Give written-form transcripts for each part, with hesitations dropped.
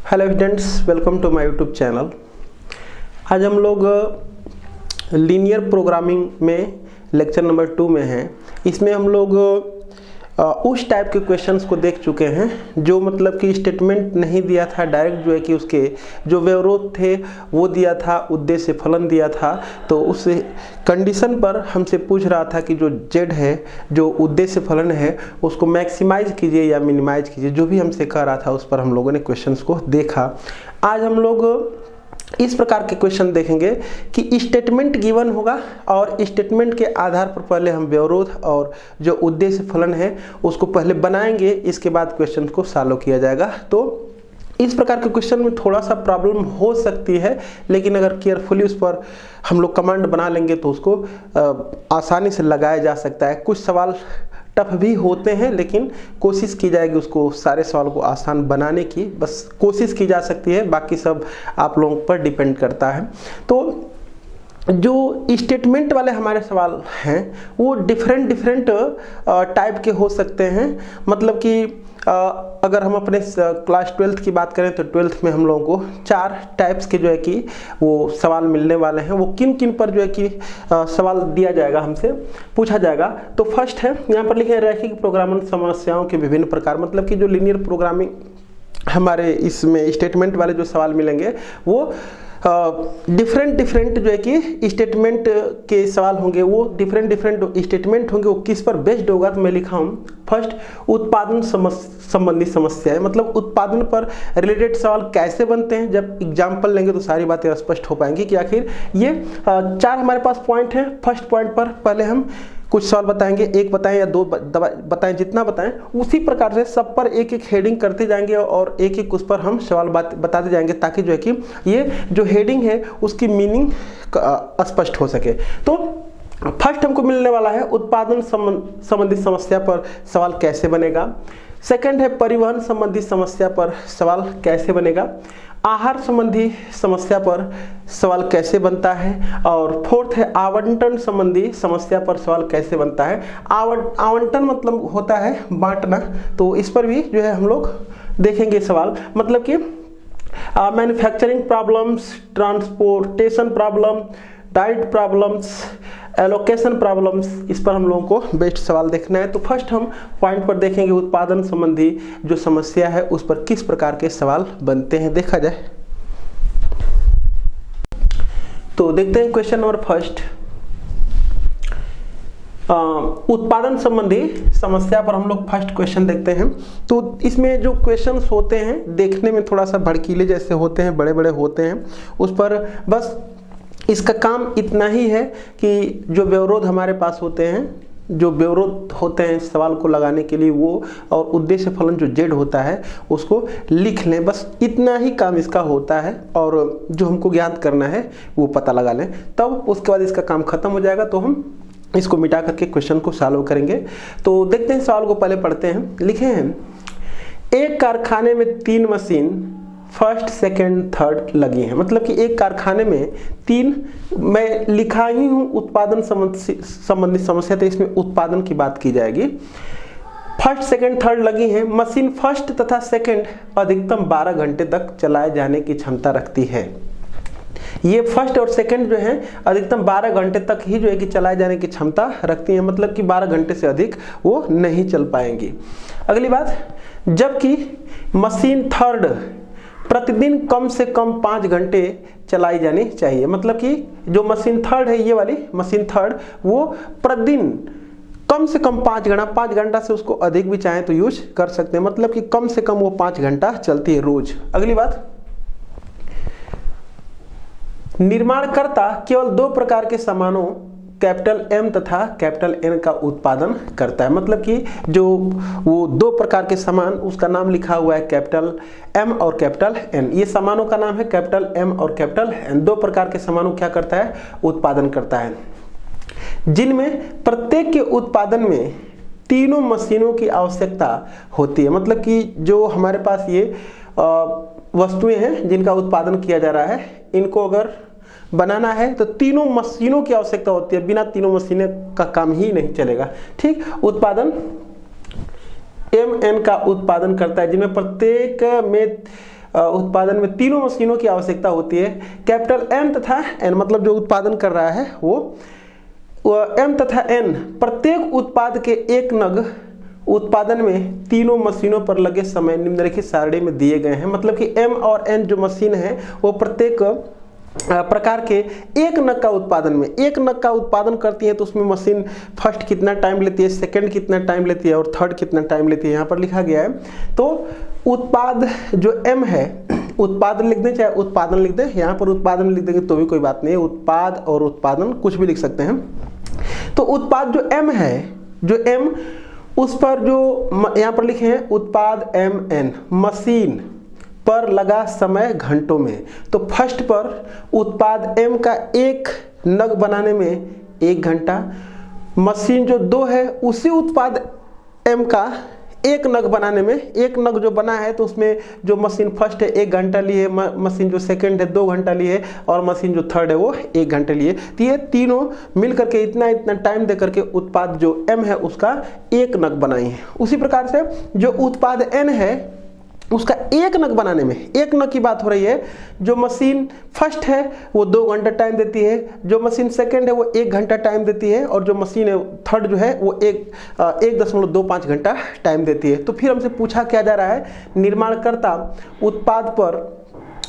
Hello students, welcome to my YouTube channel. आज हम लोग लीनियर प्रोग्रामिंग में लेक्चर नंबर 2 में हैं। इसमें हम लोग उस टाइप के क्वेश्चंस को देख चुके हैं जो मतलब कि स्टेटमेंट नहीं दिया था, डायरेक्ट जो है कि उसके जो व्यवरोध थे वो दिया था, उद्देश्य फलन दिया था। तो उस कंडीशन पर हमसे पूछ रहा था कि जो जेड है, जो उद्देश्य फलन है, उसको मैक्सिमाइज कीजिए या मिनिमाइज कीजिए। जो भी हमसे कह रहा था उस पर हम लोगों ने क्वेश्चंस को देखा। आज हम लोग इस प्रकार के क्वेश्चन देखेंगे कि स्टेटमेंट गिवन होगा और स्टेटमेंट के आधार पर पहले हम व्यवरोध और जो उद्देश्य फलन है उसको पहले बनाएंगे, इसके बाद क्वेश्चन को सॉल्व किया जाएगा। तो इस प्रकार के क्वेश्चन में थोड़ा सा प्रॉब्लम हो सकती है, लेकिन अगर केयरफुली उस पर हम लोग कमांड बना लेंगे तो उसको आसानी से लगाया जा सकता है। कुछ सवाल टफ भी होते हैं, लेकिन कोशिश की जाएगी उसको सारे सवाल को आसान बनाने की, बस कोशिश की जा सकती है, बाकी सब आप लोगों पर डिपेंड करता है। तो जो स्टेटमेंट वाले हमारे सवाल हैं वो डिफरेंट टाइप के हो सकते हैं। मतलब कि अगर हम अपने क्लास 12th की बात करें तो 12th में हम लोगों को 4 टाइप्स के जो है कि वो सवाल मिलने वाले हैं। वो किन किन पर जो है कि सवाल दिया जाएगा, हमसे पूछा जाएगा। तो फर्स्ट है, यहाँ पर लिखे हैं रैखिक प्रोग्रामिंग समस्याओं के विभिन्न प्रकार। मतलब कि जो लीनियर प्रोग्रामिंग हमारे इसमें स्टेटमेंट वाले जो सवाल मिलेंगे वो डिफरेंट जो है कि स्टेटमेंट के सवाल होंगे। वो डिफरेंट स्टेटमेंट होंगे, वो किस पर बेस्ड होगा। तो मैं लिखा हूँ फर्स्ट, उत्पादन संबंधी समस्याएं। मतलब उत्पादन पर रिलेटेड सवाल कैसे बनते हैं। जब एग्जाम्पल लेंगे तो सारी बातें स्पष्ट हो पाएंगी कि आखिर ये 4 हमारे पास पॉइंट हैं। फर्स्ट पॉइंट पर पहले हम कुछ सवाल बताएंगे, 1 बताएं या 2 बताएं, जितना बताएं उसी प्रकार से सब पर एक हेडिंग करते जाएंगे और एक उस पर हम सवाल बताते जाएंगे, ताकि जो है कि ये जो हेडिंग है उसकी मीनिंग स्पष्ट हो सके। तो फर्स्ट हमको मिलने वाला है उत्पादन संबंधी समस्या पर सवाल कैसे बनेगा। सेकंड है परिवहन संबंधी समस्या पर सवाल कैसे बनेगा। आहार संबंधी समस्या पर सवाल कैसे बनता है। और फोर्थ है आवंटन संबंधी समस्या पर सवाल कैसे बनता है। आवंटन मतलब होता है बांटना, तो इस पर भी जो है हम लोग देखेंगे सवाल। मतलब कि manufacturing problems, transportation problem, diet problems, allocation problems, इस पर हम लोगों को बेस्ट सवाल देखना है। तो फर्स्ट हम पॉइंट पर देखेंगे उत्पादन संबंधी जो समस्या है उस पर किस प्रकार के सवाल बनते हैं, देखा जाए। तो देखते हैं क्वेश्चन नंबर फर्स्ट, उत्पादन संबंधी समस्या पर हम लोग फर्स्ट क्वेश्चन देखते हैं। तो इसमें जो क्वेश्चंस होते हैं देखने में थोड़ा सा भड़कीले जैसे होते हैं, बड़े बड़े होते हैं। उस पर बस इसका काम इतना ही है कि जो व्यवरोध हमारे पास होते हैं, जो व्यवरोध होते हैं सवाल को लगाने के लिए, वो और उद्देश्य फलन जो जेड होता है उसको लिख लें। बस इतना ही काम इसका होता है, और जो हमको ज्ञात करना है वो पता लगा लें, तब उसके बाद इसका काम खत्म हो जाएगा। तो हम इसको मिटा करके क्वेश्चन को सॉल्व करेंगे। तो देखते हैं सवाल को, पहले पढ़ते हैं। लिखे हैं, एक कारखाने में 3 मशीन फर्स्ट, सेकंड, थर्ड लगी है। मतलब कि एक कारखाने में 3, मैं लिखा ही हूँ उत्पादन संबंधी समस्या, तो इसमें उत्पादन की बात की जाएगी। फर्स्ट, सेकंड, थर्ड लगी हैं। मशीन फर्स्ट तथा सेकंड अधिकतम 12 घंटे तक चलाए जाने की क्षमता रखती है। ये फर्स्ट और सेकंड जो है अधिकतम 12 घंटे तक ही जो है कि चलाए जाने की क्षमता रखती है। मतलब कि 12 घंटे से अधिक वो नहीं चल पाएंगी। अगली बात, जबकि मशीन थर्ड प्रतिदिन कम से कम 5 घंटे चलाई जानी चाहिए। मतलब कि जो मशीन थर्ड है, ये वाली मशीन थर्ड, वो प्रतिदिन कम से कम 5 घंटा से उसको अधिक भी चाहें तो यूज कर सकते हैं। मतलब कि कम से कम वो 5 घंटा चलती है रोज। अगली बात, निर्माणकर्ता केवल 2 प्रकार के सामानों कैपिटल M तथा कैपिटल N का उत्पादन करता है। मतलब कि जो वो 2 प्रकार के सामान, उसका नाम लिखा हुआ है कैपिटल M और कैपिटल N। ये सामानों का नाम है कैपिटल M और कैपिटल N। 2 प्रकार के सामानों क्या करता है, उत्पादन करता है, जिनमें प्रत्येक के उत्पादन में तीनों मशीनों की आवश्यकता होती है। मतलब कि जो हमारे पास ये वस्तुएं हैं जिनका उत्पादन किया जा रहा है, इनको अगर बनाना है तो तीनों मशीनों की आवश्यकता होती है। बिना तीनों मशीनें का काम ही नहीं चलेगा। ठीक, उत्पादन MN का उत्पादन करता है, जिनमें प्रत्येक में उत्पादन में तीनों मशीनों की आवश्यकता होती है। कैपिटल M तथा N मतलब जो उत्पादन कर रहा है वो M तथा N प्रत्येक उत्पाद के एक नग उत्पादन में तीनों मशीनों पर लगे समय निम्नलिखित सारणी में दिए गए हैं। मतलब कि M और N जो मशीन है वो प्रत्येक प्रकार के एक नग का उत्पादन में एक नग का उत्पादन करती है, तो उसमें मशीन फर्स्ट कितना टाइम लेती है, सेकंड कितना टाइम लेती है और थर्ड कितना टाइम लेती है, यहाँ पर लिखा गया है। तो उत्पाद जो M है, उत्पादन लिख दें चाहे उत्पादन लिख दें, यहाँ पर उत्पादन लिख देंगे तो भी कोई बात नहीं है, उत्पाद और उत्पादन कुछ भी लिख सकते हैं। तो उत्पाद जो M है, जो M उस पर जो यहाँ पर लिखे हैं उत्पाद MN मशीन पर लगा समय घंटों में, तो फर्स्ट पर उत्पाद M का एक नग बनाने में 1 घंटा, मशीन जो 2 है उसी उत्पाद M का एक नग बनाने में, एक नग जो बना है तो उसमें जो मशीन फर्स्ट है 1 घंटा लिए, मशीन जो सेकंड है 2 घंटा लिए और मशीन जो थर्ड है वो 1 घंटे लिए। तो ये तीनों मिल करके इतना टाइम दे करके उत्पाद जो M है उसका एक नग बनाई है। उसी प्रकार से जो उत्पाद N है उसका एक नग बनाने में, एक नग की बात हो रही है, जो मशीन फर्स्ट है वो 2 घंटा टाइम देती है, जो मशीन सेकंड है वो 1 घंटा टाइम देती है और जो मशीन है थर्ड जो है वो 1.25 घंटा टाइम देती है। तो फिर हमसे पूछा क्या जा रहा है, निर्माणकर्ता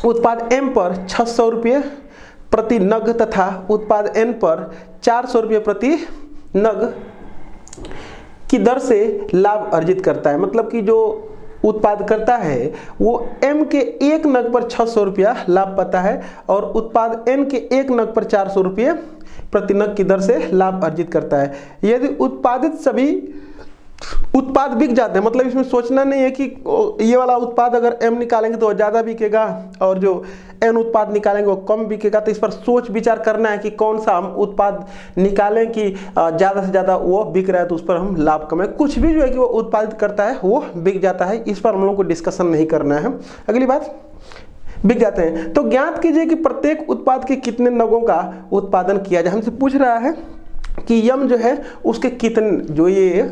उत्पाद M पर 600 रुपये प्रति नग तथा उत्पाद N पर 400 रुपये प्रति नग की दर से लाभ अर्जित करता है। मतलब कि जो उत्पाद करता है वो M के एक नग पर 600 रुपया लाभ पाता है और उत्पाद N के एक नग पर 400 रुपये प्रति नग की दर से लाभ अर्जित करता है। यदि उत्पादित सभी उत्पाद बिक जाते हैं, मतलब इसमें सोचना नहीं है कि ये वाला उत्पाद अगर M निकालेंगे तो ज़्यादा बिकेगा और जो N उत्पाद निकालेंगे वो कम बिकेगा, तो इस पर सोच विचार करना है कि कौन सा हम उत्पाद निकालें कि ज़्यादा से ज़्यादा वो बिक रहा है तो उस पर हम लाभ कमाएं। कुछ भी जो है कि वो उत्पादित करता है वो बिक जाता है, इस पर हम लोगों को डिस्कशन नहीं करना है। अगली बात, बिक जाते हैं तो ज्ञात कीजिए कि प्रत्येक उत्पाद के कितने नगों का उत्पादन किया जाए। हमसे पूछ रहा है कि M जो है उसके कितने, जो ये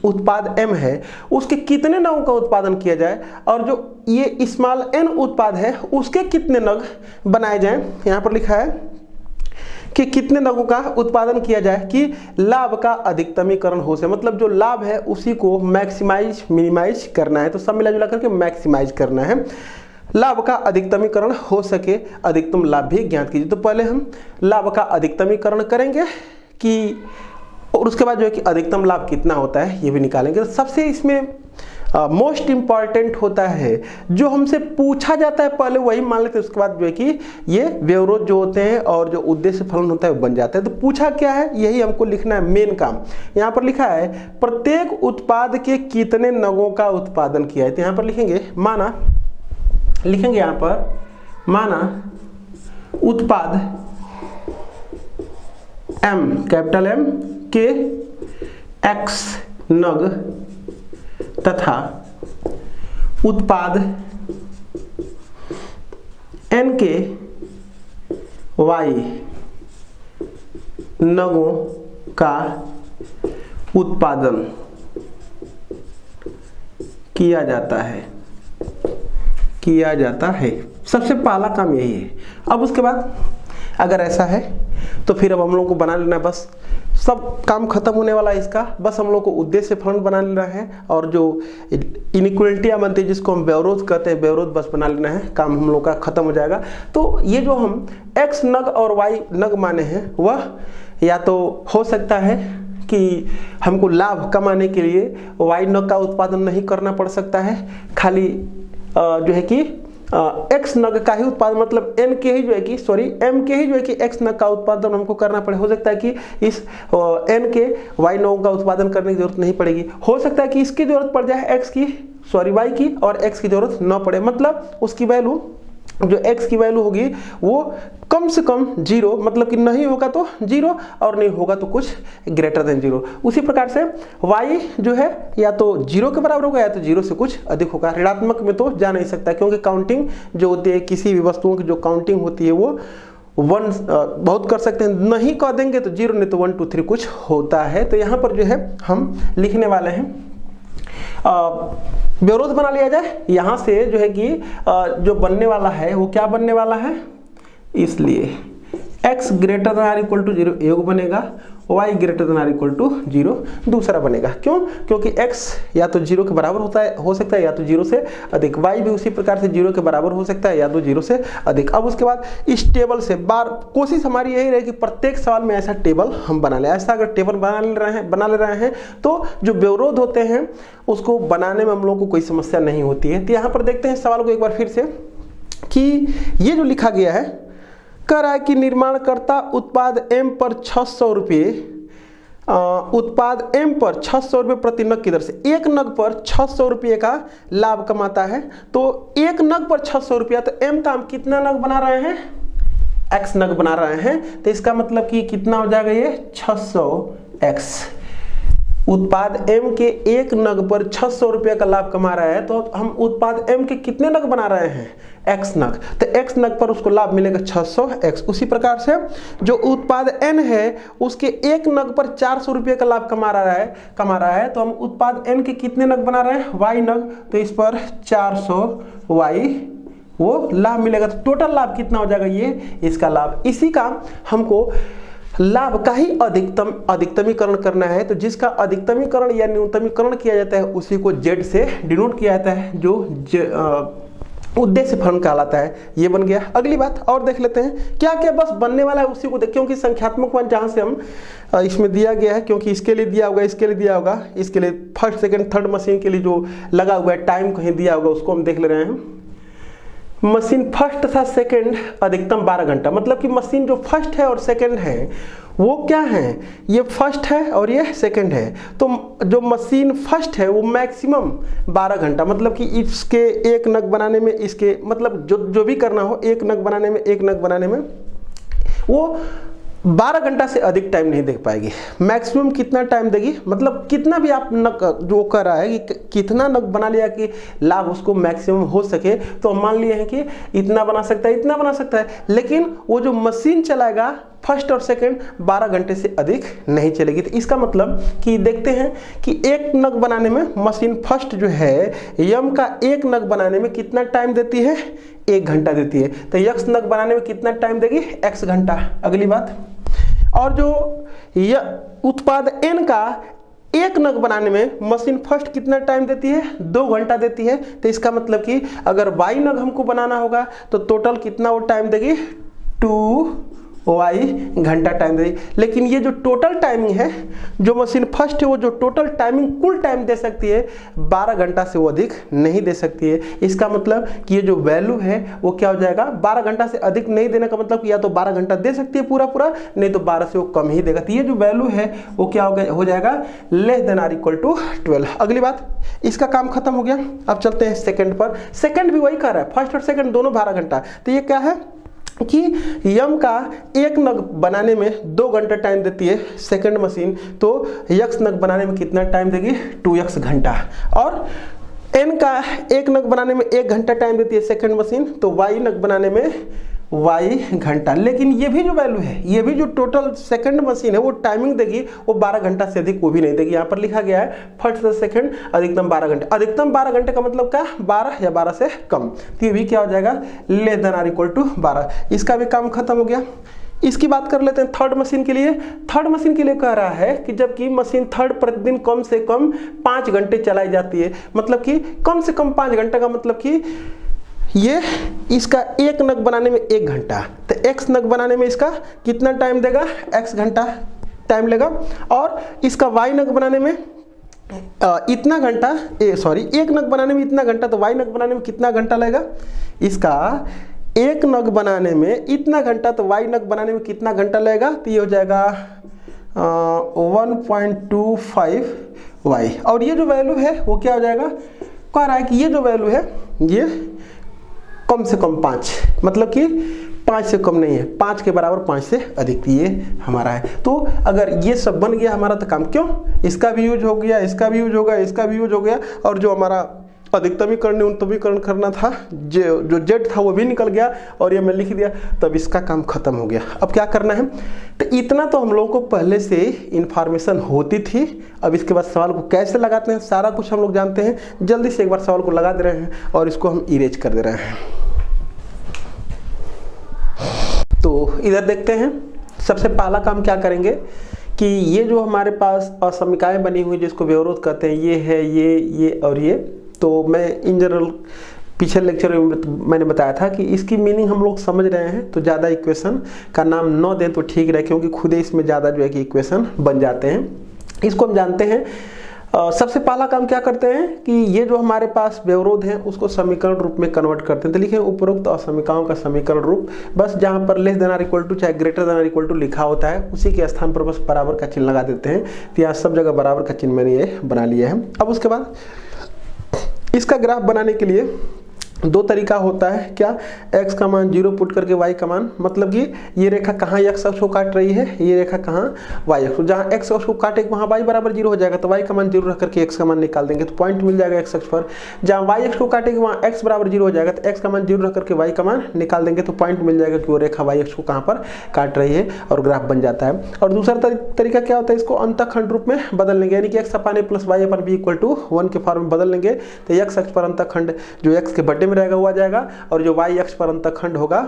उत्पाद M है उसके कितने नगों का उत्पादन किया जाए और जो ये स्मॉल n उत्पाद है उसके कितने नग बनाए जाएं। यहाँ पर लिखा है कि कितने नगों का उत्पादन किया जाए कि लाभ का अधिकतमीकरण हो सके, मतलब जो लाभ है उसी को मैक्सिमाइज मिनिमाइज करना है, तो सब मिला जुला करके मैक्सिमाइज करना है, लाभ का अधिकतमीकरण हो सके, अधिकतम लाभ भी ज्ञात कीजिए। तो पहले हम लाभ का अधिकतमीकरण करेंगे कि और उसके बाद जो है कि अधिकतम लाभ कितना होता है ये भी निकालेंगे। तो सबसे इसमें मोस्ट इम्पॉर्टेंट होता है जो हमसे पूछा जाता है पहले वही मान लेते हैं, उसके बाद जो है कि ये व्यवरोध जो होते हैं और जो उद्देश्य फलन होता है वो बन जाता है। तो पूछा क्या है यही हमको लिखना है मेन काम। यहाँ पर लिखा है प्रत्येक उत्पाद के कितने नगों का उत्पादन किया है, तो यहाँ पर लिखेंगे यहाँ पर माना उत्पाद M कैपिटल M के X नग तथा उत्पाद N के Y नगों का उत्पादन किया जाता है। सबसे पहला काम यही है। अब उसके बाद अगर ऐसा है तो फिर अब हम लोग को बना लेना है, बस सब काम खत्म होने वाला है इसका, बस हम लोग को उद्देश्य फलन बना लेना है और जो इनइक्वलिटियाँ बनती है जिसको हम व्यवरोध कहते हैं, व्यवरोध बस बना लेना है, काम हम लोग का खत्म हो जाएगा। तो ये जो हम x नग और y नग माने हैं वह या तो हो सकता है कि हमको लाभ कमाने के लिए y नग का उत्पादन नहीं करना पड़ सकता है, खाली जो है कि x नग का ही उत्पादन, मतलब n के ही जो है कि m के ही जो है कि x नग का उत्पादन हमको करना पड़े। हो सकता है कि इस n के y नगों का उत्पादन करने की जरूरत नहीं पड़ेगी, हो सकता है कि इसकी जरूरत पड़ जाए y की और x की जरूरत न पड़े, मतलब उसकी वैल्यू जो x की वैल्यू होगी वो कम से कम 0, मतलब कि नहीं होगा तो 0 और नहीं होगा तो कुछ ग्रेटर देन 0। उसी प्रकार से y जो है या तो 0 के बराबर होगा या तो 0 से कुछ अधिक होगा। ऋणात्मक में तो जा नहीं सकता क्योंकि काउंटिंग जो होती है किसी भी वस्तुओं की जो काउंटिंग होती है वो 1 बहुत कर सकते हैं, नहीं कर देंगे तो 0 नहीं तो 1 2 3 कुछ होता है। तो यहाँ पर जो है हम लिखने वाले हैं विरोध बना लिया जाए। यहाँ से जो है कि जो बनने वाला है वो क्या बनने वाला है, इसलिए x greater than or equal to 0 एक बनेगा, y greater than or equal to 0 दूसरा बनेगा। क्यों? क्योंकि x या तो 0 के बराबर होता है, हो सकता है, या तो 0 से अधिक, y भी उसी प्रकार से 0 के बराबर हो सकता है या तो 0 से अधिक। अब उसके बाद इस टेबल से बार कोशिश हमारी यही रहे कि प्रत्येक सवाल में ऐसा टेबल हम बना लें। ऐसा अगर टेबल बना ले रहे हैं तो जो विरोध होते हैं उसको बनाने में हम लोग को कोई समस्या नहीं होती है। तो यहाँ पर देखते हैं सवाल को एक बार फिर से कि ये जो लिखा गया है, कह रहा है कि निर्माणकर्ता उत्पाद M पर 600 रुपये उत्पाद M पर 600 रुपये प्रति नग की दर से एक नग पर 600 रुपये का लाभ कमाता है। तो एक नग पर 600 रुपया, तो M का हम कितना नग बना रहे हैं, X नग बना रहे हैं। तो इसका मतलब कि कितना हो जाएगा, ये 600x। उत्पाद M के एक नग पर 600 रुपये का लाभ कमा रहा है, तो हम उत्पाद M के कितने नग बना रहे हैं, x नग। तो x नग पर उसको लाभ मिलेगा 600x। उसी प्रकार से जो उत्पाद N है उसके एक नग पर 400 रुपये का लाभ कमा रहा है, तो हम उत्पाद N के कितने नग बना रहे हैं, y नग। तो इस पर 400y वो लाभ मिलेगा। तो टोटल लाभ कितना हो जाएगा, ये इसका लाभ। इसी का हमको लाभ का ही अधिकतमीकरण करना है। तो जिसका अधिकतमीकरण या न्यूनतमीकरण किया जाता है उसी को z से डिनोट किया जाता है, जो उद्देश्य फलन कहलाता है। ये बन गया। अगली बात और देख लेते हैं क्या क्या बस बनने वाला है उसी को देख, क्योंकि संख्यात्मक मान जहाँ से हम इसमें दिया गया है, क्योंकि इसके लिए दिया होगा, इसके लिए दिया होगा, इसके लिए फर्स्ट सेकंड थर्ड मशीन के लिए जो लगा हुआ है टाइम कहीं दिया होगा उसको हम देख ले रहे हैं। मशीन फर्स्ट तथा सेकंड अधिकतम 12 घंटा, मतलब कि मशीन जो फर्स्ट है और सेकंड है वो क्या है, ये फर्स्ट है और ये सेकंड है। तो जो मशीन फर्स्ट है वो मैक्सिमम 12 घंटा, मतलब कि इसके एक नग बनाने में, इसके मतलब जो भी करना हो एक नग बनाने में वो 12 घंटा से अधिक टाइम नहीं दे पाएगी। मैक्सिमम कितना टाइम देगी, मतलब कितना भी आप नग जो कर रहा है कि कितना नग बना लिया कि लाभ उसको मैक्सिमम हो सके, तो हम मान लिए हैं कि इतना बना सकता है, इतना बना सकता है। लेकिन वो जो मशीन चलाएगा फर्स्ट और सेकंड 12 घंटे से अधिक नहीं चलेगी। तो इसका मतलब कि देखते हैं कि एक नग बनाने में मशीन फर्स्ट जो है यम का एक नग बनाने में कितना टाइम देती है, 1 घंटा देती है। तो x नग बनाने में कितना टाइम देगी, x घंटा। अगली बात, और जो उत्पाद n का एक नग बनाने में मशीन फर्स्ट कितना टाइम देती है, 2 घंटा देती है। तो इसका मतलब कि अगर y नग हमको बनाना होगा तो टोटल कितना वो टाइम देगी, 2y घंटा टाइम देगी। लेकिन ये जो टोटल टाइमिंग है, जो मशीन फर्स्ट है वो जो टोटल टाइमिंग कुल टाइम दे सकती है 12 घंटा से वो अधिक नहीं दे सकती है। इसका मतलब कि ये जो वैल्यू है वो क्या हो जाएगा, 12 घंटा से अधिक नहीं देने का मतलब कि या तो 12 घंटा दे सकती है पूरा, नहीं तो 12 से वो कम ही देगा। तो ये जो वैल्यू है वो क्या हो जाएगा, less than or equal to 12। अगली बात, इसका काम खत्म हो गया। अब चलते हैं सेकंड पर। सेकंड भी वही कर रहा है, फर्स्ट और सेकंड दोनों 12 घंटा। तो ये क्या है कि यम का एक नग बनाने में 2 घंटा टाइम देती है सेकंड मशीन, तो यक्स नग बनाने में कितना टाइम देगी, 2x घंटा। और एन का एक नग बनाने में 1 घंटा टाइम देती है सेकंड मशीन, तो वाई नग बनाने में y घंटा। लेकिन ये भी जो वैल्यू है, ये भी जो टोटल सेकंड मशीन है वो टाइमिंग देगी वो 12 घंटा से अधिक वो भी नहीं देगी। यहाँ पर लिखा गया है फर्स्ट से सेकंड अधिकतम 12 घंटे। अधिकतम 12 घंटे का मतलब क्या, 12 या 12 से कम। तो ये भी क्या हो जाएगा, less than or equal to 12। इसका भी काम खत्म हो गया। इसकी बात कर लेते हैं थर्ड मशीन के लिए। थर्ड मशीन के लिए कह रहा है कि जबकि मशीन थर्ड प्रतिदिन कम से कम 5 घंटे चलाई जाती है, मतलब कि कम से कम 5 घंटे का मतलब कि ये इसका एक नग बनाने में 1 घंटा, तो x नग बनाने में इसका कितना टाइम देगा, x घंटा टाइम लेगा। और इसका y नग बनाने में इतना घंटा, एक नग बनाने में इतना घंटा, तो y नग बनाने में कितना घंटा लगेगा, इसका एक नग बनाने में इतना घंटा, तो y नग बनाने में कितना घंटा लगेगा, तो ये हो जाएगा 1.25y। और ये जो वैल्यू है वो क्या हो जाएगा, कह रहा है कि ये जो वैल्यू है ये कम से कम 5, मतलब कि 5 से कम नहीं है, 5 के बराबर 5 से अधिक, ये हमारा है। तो अगर ये सब बन गया हमारा तो काम, क्यों, इसका भी यूज हो गया, इसका भी यूज हो गया, इसका भी यूज हो गया, और जो हमारा अधिकतमीकरण न्यूनतमीकरण करना था, जो जेड था वो भी निकल गया और ये मैं लिख दिया, तब इसका काम खत्म हो गया। अब क्या करना है, तो इतना तो हम लोगों को पहले से इंफॉर्मेशन होती थी। अब इसके बाद सवाल को कैसे लगाते हैं सारा कुछ हम लोग जानते हैं। जल्दी से एक बार सवाल को लगा दे रहे हैं और इसको हम इरेज कर दे रहे हैं। तो इधर देखते हैं, सबसे पहला काम क्या करेंगे कि ये जो हमारे पास असमीकाएं बनी हुई जिसको व्यवरोध कहते हैं, ये है, ये और ये। तो मैं इन जनरल पिछले लेक्चर में मैंने बताया था कि इसकी मीनिंग हम लोग समझ रहे हैं, तो ज़्यादा इक्वेशन का नाम न दें तो ठीक रहे, क्योंकि खुद ही इसमें ज़्यादा जो है कि इक्वेशन बन जाते हैं। इसको हम जानते हैं। सबसे पहला काम क्या करते हैं कि ये जो हमारे पास व्यवरोध है उसको समीकरण रूप में कन्वर्ट करते हैं। तो लिखे उपरोक्त असमीकाओं का समीकरण रूप, बस जहां पर less than or equal to चाहे greater than or equal to लिखा होता है उसी के स्थान पर बस बराबर का चिन्ह लगा देते हैं। तो यहाँ सब जगह बराबर का चिन्ह मैंने ये बना लिया है। अब उसके बाद इसका ग्राफ बनाने के लिए दो तरीका होता है। क्या, x का मान 0 पुट करके y का मान, मतलब कि ये रेखा कहाँ x अक्ष को काट रही है, ये रेखा कहाँ y अक्ष, जहाँ x अक्ष को काटेगा वहाँ y बराबर 0 हो जाएगा, तो y का मान 0 रख करके x का मान निकाल देंगे तो पॉइंट मिल जाएगा x अक्ष पर। जहाँ y अक्ष को काटेगा वहाँ x बराबर 0 हो जाएगा, तो x का मान 0 रख करके y का मान निकाल देंगे तो पॉइंट मिल जाएगा कि वो रेखा y अक्ष को कहाँ पर काट रही है और ग्राफ बन जाता है। और दूसरा तरीका क्या होता है, इसको अंतःखंड रूप में बदल लेंगे, यानी कि x upon a plus y upon b equal to 1 के फॉर्म में बदल लेंगे। तो x अक्ष पर अंतःखंड जो x के बटे में रहेगा वो आ जाएगा, और जो y अक्ष पर अंतःखंड होगा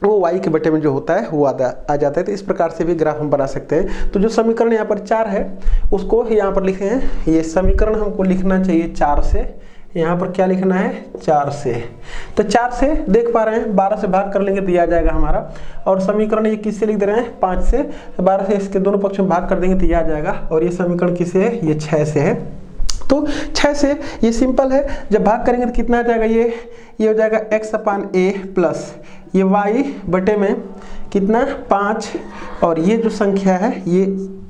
वो y के बटे में जो होता है वो आ जाता है। तो इस प्रकार से भी ग्राफ हम बना सकते हैं। तो जो समीकरण यहाँ पर 4 है उसको यहाँ पर लिखे हैं, ये समीकरण हमको लिखना चाहिए 4 से। यहाँ पर क्या लिखना है, 4 से। तो 4 से देख पा रहे हैं 12 से भाग कर लेंगे तो ये आ जाएगा हमारा, और समीकरण ये किससे लिख दे रहे हैं, 5 से। तो 12 से इसके दोनों पक्ष में भाग कर देंगे तो ये आ जाएगा, और ये समीकरण किससे है, ये 6 से है। तो 6 से ये सिंपल है, जब भाग करेंगे तो कितना आ जाएगा, ये हो जाएगा x अपान a प्लस ये y बटे में कितना 5, और ये जो संख्या है ये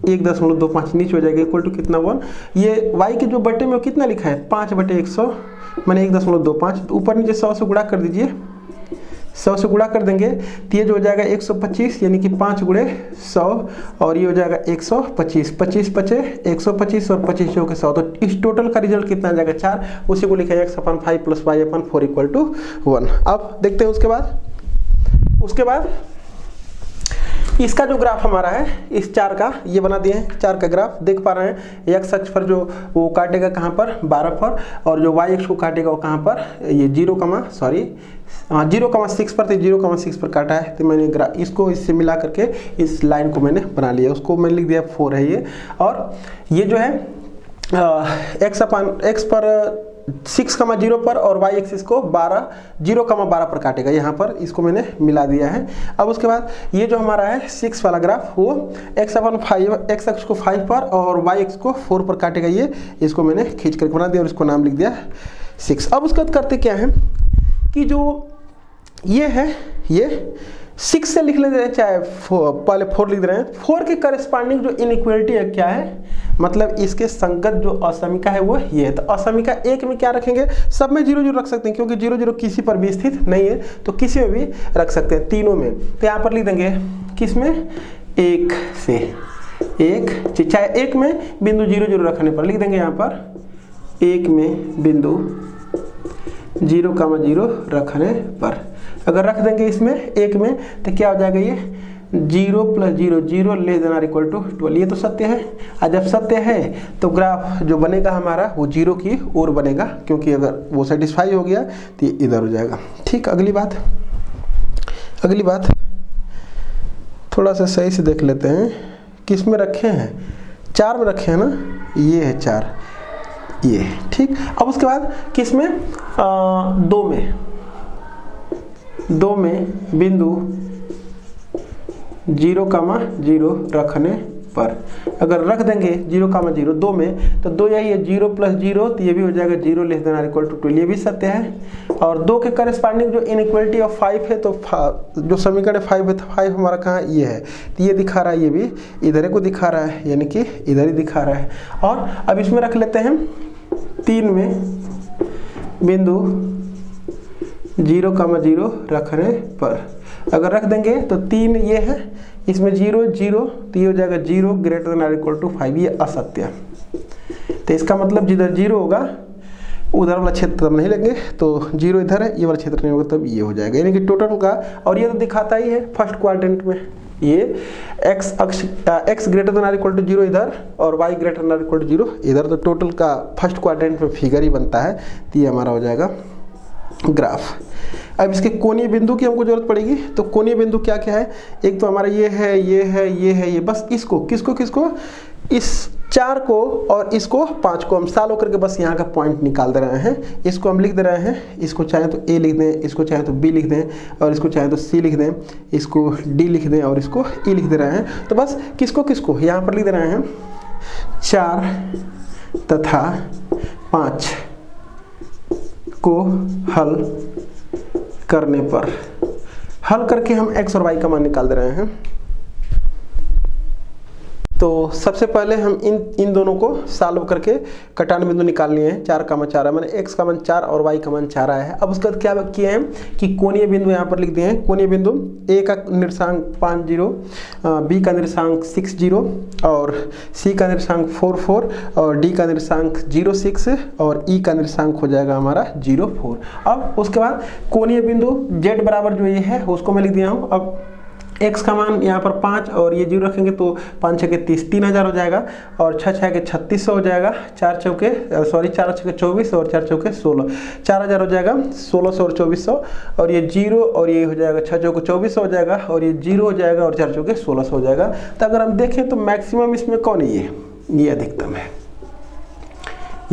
1.25 नीचे हो जाएगा इक्वल टू कितना 1। ये y के जो बटे में वो कितना लिखा है 5 बटे 100 मैंने 1.25, ऊपर नीचे 100 से गुणा कर दीजिए, 100 से गुणा कर देंगे तो ये जो हो जाएगा 125, यानी कि 5 गुणे 100, और ये हो जाएगा 125, 25 बचे 125 और 25 जो के 100, तो इस टोटल का रिजल्ट कितना आ जाएगा 4। उसी को लिखा है x upon 5 plus y upon 4 equal to 1। अब देखते हैं उसके बाद इसका जो ग्राफ हमारा है इस 4 का ये बना दिए हैं। 4 का ग्राफ देख पा रहे हैं, x अक्ष पर जो वो काटेगा कहाँ पर 12 पर, और जो y अक्ष को काटेगा वो कहाँ पर, ये 0,6 पर, तो 0,6 पर काटा है। तो मैंने इसको इससे मिला करके इस लाइन को मैंने बना लिया, उसको मैंने लिख दिया 4 है ये। और ये जो है x पर 6,0 पर और y एक्सिस को 0,12 पर काटेगा, यहाँ पर इसको मैंने मिला दिया है। अब उसके बाद ये जो हमारा है 6 वाला ग्राफ वो x अपान 5 x अक्ष को 5 पर और y एक्स को 4 पर काटेगा, ये इसको मैंने खींच करके बना दिया और इसको नाम लिख दिया 6। अब उसके बाद करते क्या है कि जो ये है ये 6 से लिख लेते हैं, चाहे पहले 4 लिख रहे हैं। 4 के करस्पॉन्डिंग जो इनइक्वालिटी है क्या है, मतलब इसके संगत जो असमीका है वो ये है। तो असमीका 1 में क्या रखेंगे, सब में 0 0 रख सकते हैं, क्योंकि 0 0 किसी पर भी स्थित नहीं है, तो किसी में भी रख सकते हैं, तीनों में। तो यहाँ पर लिख देंगे किस में, 1 से, 1 चाहे 1 में बिंदु 0 0 रखने पर लिख देंगे, यहाँ पर 1 में बिंदु 0,0 रखने पर अगर रख देंगे इसमें 1 में तो क्या हो जाएगा, ये 0 + 0 0 less than or equal to 12। ये तो सत्य है, और जब सत्य है तो ग्राफ जो बनेगा हमारा वो 0 की ओर बनेगा, क्योंकि अगर वो सेटिस्फाई हो गया तो ये इधर हो जाएगा। ठीक, अगली बात थोड़ा सा सही से देख लेते हैं, किस में रखे हैं, 4 में रखे हैं ना, ये है 4 ये। ठीक, अब उसके बाद किस में, 2 में बिंदु 0,0 रखने पर अगर रख देंगे 0,0 2 में, तो 2 यही है 0 + 0, तो ये भी हो जाएगा 0 less than or equal to 12, ये भी सत्य है। और 2 के करस्पॉन्डिंग जो इनइक्वालिटी ऑफ 5 है, तो जो समीकरण 5 है, तो 5 हमारा कहाँ ये है, तो ये दिखा रहा है, ये भी इधर को दिखा रहा है, यानी कि इधर ही दिखा रहा है। और अब इसमें रख लेते हैं 3 में बिंदु 0,0 रखने पर अगर रख देंगे तो 3 ये है, इसमें 0 0, तो ये हो जाएगा 0 greater than or equal to 5, ये असत्य। तो इसका मतलब जिधर 0 होगा उधर वाला क्षेत्र तब नहीं लेंगे तो 0 इधर है, ये वाला क्षेत्र नहीं होगा तब ये हो जाएगा, यानी कि टोटल का। और ये तो दिखाता ही है फर्स्ट क्वाड्रेंट में, ये x अक्ष x greater than or equal to 0 इधर और y greater than or equal to 0 इधर, तो टोटल का फर्स्ट क्वाड्रेंट में फिगर ही बनता है। तो ये हमारा हो जाएगा ग्राफ। अब इसके कोणीय बिंदु की हमको जरूरत पड़ेगी, तो कोणीय बिंदु क्या क्या है, एक तो हमारा ये है, ये है, ये है, ये, बस इसको किसको इस 4 को और इसको 5 को हम साल होकर के बस यहाँ का पॉइंट निकाल दे रहे हैं। इसको हम लिख दे रहे हैं, इसको चाहे तो A लिख दें, इसको चाहे तो B लिख दें, और इसको चाहे तो C लिख दें, इसको D लिख दें और इसको E लिख दे रहे हैं। तो बस किसको यहाँ पर लिख दे रहे हैं 4 तथा 5 को हल करने पर, हल करके हम x और y का मान निकाल दे रहे हैं। तो सबसे पहले हम इन दोनों को सॉल्व करके कटान बिंदु निकाल लिए हैं। 4 का मान 4 है, मैंने x का मान 4 और y का मान 4 आया है। अब उसके बाद क्या किए हैं कि कोणीय बिंदु यहाँ पर लिख दिए हैं। कोणीय बिंदु a का निर्देशांक 50, b का निर्देशांक 60 और c का निर्देशांक 44 और d का निर्देशांक 06 और e का निर्देशांक हो जाएगा हमारा 04। अब उसके बाद कोणीय बिंदु z बराबर जो ये है उसको मैं लिख दिया हूँ। अब x का मान यहाँ पर 5 और ये 0 रखेंगे तो 5 छके 30, 3000 हो जाएगा और 6 छके 3600 हो जाएगा, 4 छके 24 और 4 चौके 16, 4000 हो जाएगा, 1600 और 2400 और ये 0 और ये हो जाएगा 6 चौके 2400 हो जाएगा और ये 0 हो जाएगा और 4 चौके 1600 हो जाएगा। तो अगर हम देखें तो मैक्सिमम इसमें कौन है, ये अधिकतम है,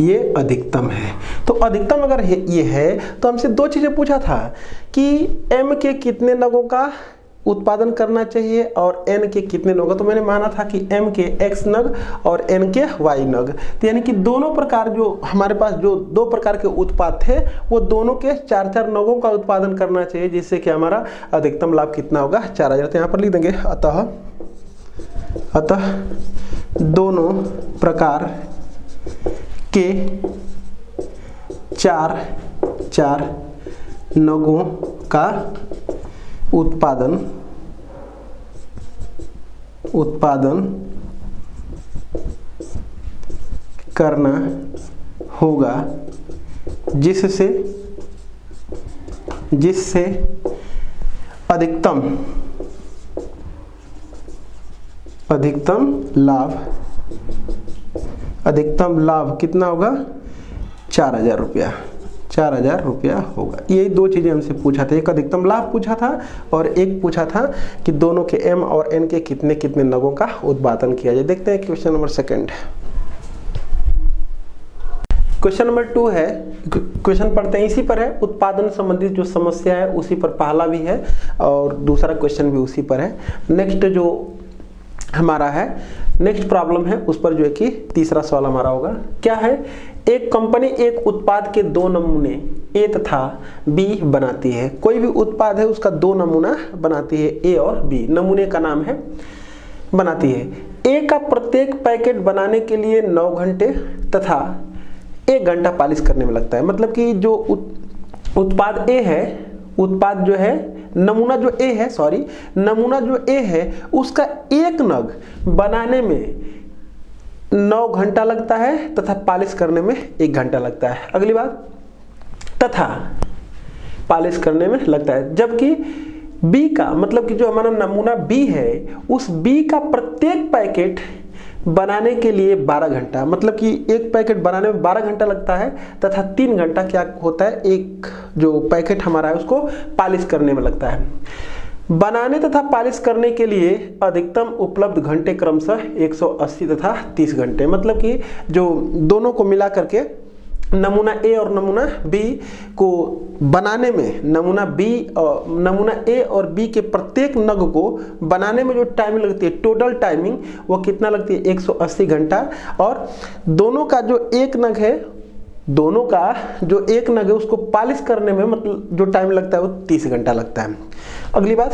ये अधिकतम है। तो अधिकतम अगर ये है तो हमसे 2 चीजें पूछा था कि m के कितने नगों का उत्पादन करना चाहिए और n के कितने नग, तो मैंने माना था कि m के x नग और n के y नग। तो यानी कि दोनों प्रकार जो हमारे पास जो 2 प्रकार के उत्पाद थे वो दोनों के 4-4 नगों का उत्पादन करना चाहिए, जिससे कि हमारा अधिकतम लाभ कितना होगा 4000। तो यहाँ पर लिख देंगे अतः दोनों प्रकार के 4 नगों का उत्पादन करना होगा, जिससे अधिकतम लाभ कितना होगा 4000 रुपया, 4000 रुपया होगा। यही 2 चीजें हमसे पूछा था, एक अधिकतम लाभ पूछा था और एक पूछा था कि दोनों के m और n के कितने कितने नगों का उत्पादन किया जाए। देखते हैं क्वेश्चन नंबर 2। क्वेश्चन नंबर 2 है, क्वेश्चन पढ़ते हैं, इसी पर है, उत्पादन संबंधित जो समस्या है उसी पर पहला भी है और दूसरा क्वेश्चन भी उसी पर है। नेक्स्ट जो हमारा है, नेक्स्ट प्रॉब्लम है उस पर जो है कि तीसरा सवाल हमारा होगा। क्या है, एक कंपनी एक उत्पाद के 2 नमूने A तथा B बनाती है। कोई भी उत्पाद है उसका 2 नमूना बनाती है, A और B, नमूने का नाम है, बनाती है। A का प्रत्येक पैकेट बनाने के लिए 9 घंटे तथा 1 घंटा पॉलिश करने में लगता है। मतलब कि जो उत्पाद A है, उत्पाद जो है नमूना जो A है उसका 1 नग बनाने में 9 घंटा लगता है तथा पॉलिश करने में 1 घंटा लगता है। अगली बात, तथा पॉलिश करने में लगता है, जबकि B का मतलब कि जो हमारा नमूना B है उस B का प्रत्येक पैकेट बनाने के लिए 12 घंटा, मतलब कि एक पैकेट बनाने में 12 घंटा लगता है तथा 3 घंटा क्या होता है, एक जो पैकेट हमारा है उसको पॉलिश करने में लगता है। बनाने तथा पॉलिश करने के लिए अधिकतम उपलब्ध घंटे क्रमशः 180 तथा 30 घंटे। मतलब कि जो दोनों को मिला करके नमूना A और नमूना B को बनाने में, नमूना A और B के प्रत्येक नग को बनाने में जो टाइमिंग लगती है, टोटल टाइमिंग वो कितना लगती है 180 घंटा, और दोनों का जो एक नग है उसको पॉलिश करने में मतलब जो टाइम लगता है वो 30 घंटा लगता है। अगली बात,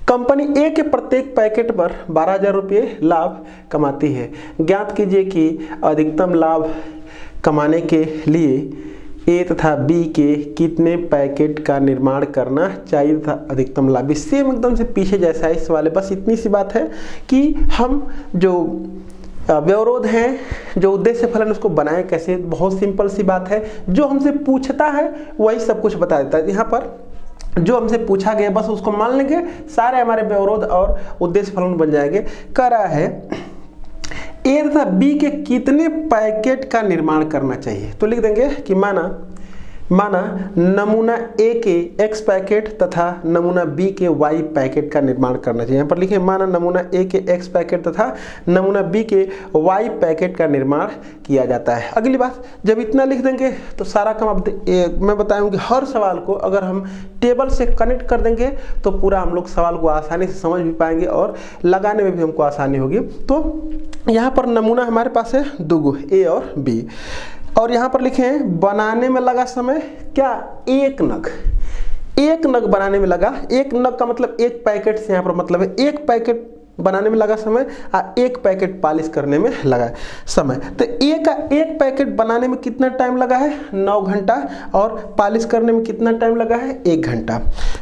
कंपनी A के प्रत्येक पैकेट पर 12,000 रुपये लाभ कमाती है। ज्ञात कीजिए कि अधिकतम लाभ कमाने के लिए A तथा B के कितने पैकेट का निर्माण करना चाहिए तथा अधिकतम लाभ। सेम एकदम से पीछे जैसा है इस वाले, बस इतनी सी बात है कि हम जो व्यवरोध हैं जो उद्देश्य फलन उसको बनाए कैसे, बहुत सिंपल सी बात है। जो हमसे पूछता है वही सब कुछ बता देता है। यहाँ पर जो हमसे पूछा गया बस उसको मान लेंगे, सारे हमारे व्यवरोध और उद्देश्य फलन बन जाएंगे। कह रहा है ए तथा बी के कितने पैकेट का निर्माण करना चाहिए, तो लिख देंगे कि माना नमूना ए के x पैकेट तथा नमूना बी के y पैकेट का निर्माण करना चाहिए। यहाँ पर लिखे माना नमूना ए के x पैकेट तथा नमूना बी के y पैकेट का निर्माण किया जाता है। अगली बात, जब इतना लिख देंगे तो सारा काम अब मैं बताऊंगी। हर सवाल को अगर हम टेबल से कनेक्ट कर देंगे तो पूरा हम लोग सवाल को आसानी से समझ भी पाएंगे और लगाने में भी हमको आसानी होगी। तो यहाँ पर नमूना हमारे पास है दुगो, ए और बी, और यहाँ पर लिखे हैं बनाने में लगा समय क्या, एक नग बनाने में लगा। एक नग का मतलब एक पैकेट से यहाँ पर मतलब है एक पैकेट बनाने में लगा समय और एक पैकेट पॉलिश करने में लगा समय। तो ए का एक पैकेट बनाने में कितना टाइम लगा है, 9 घंटा, और पॉलिश करने में कितना टाइम लगा है, 1 घंटा।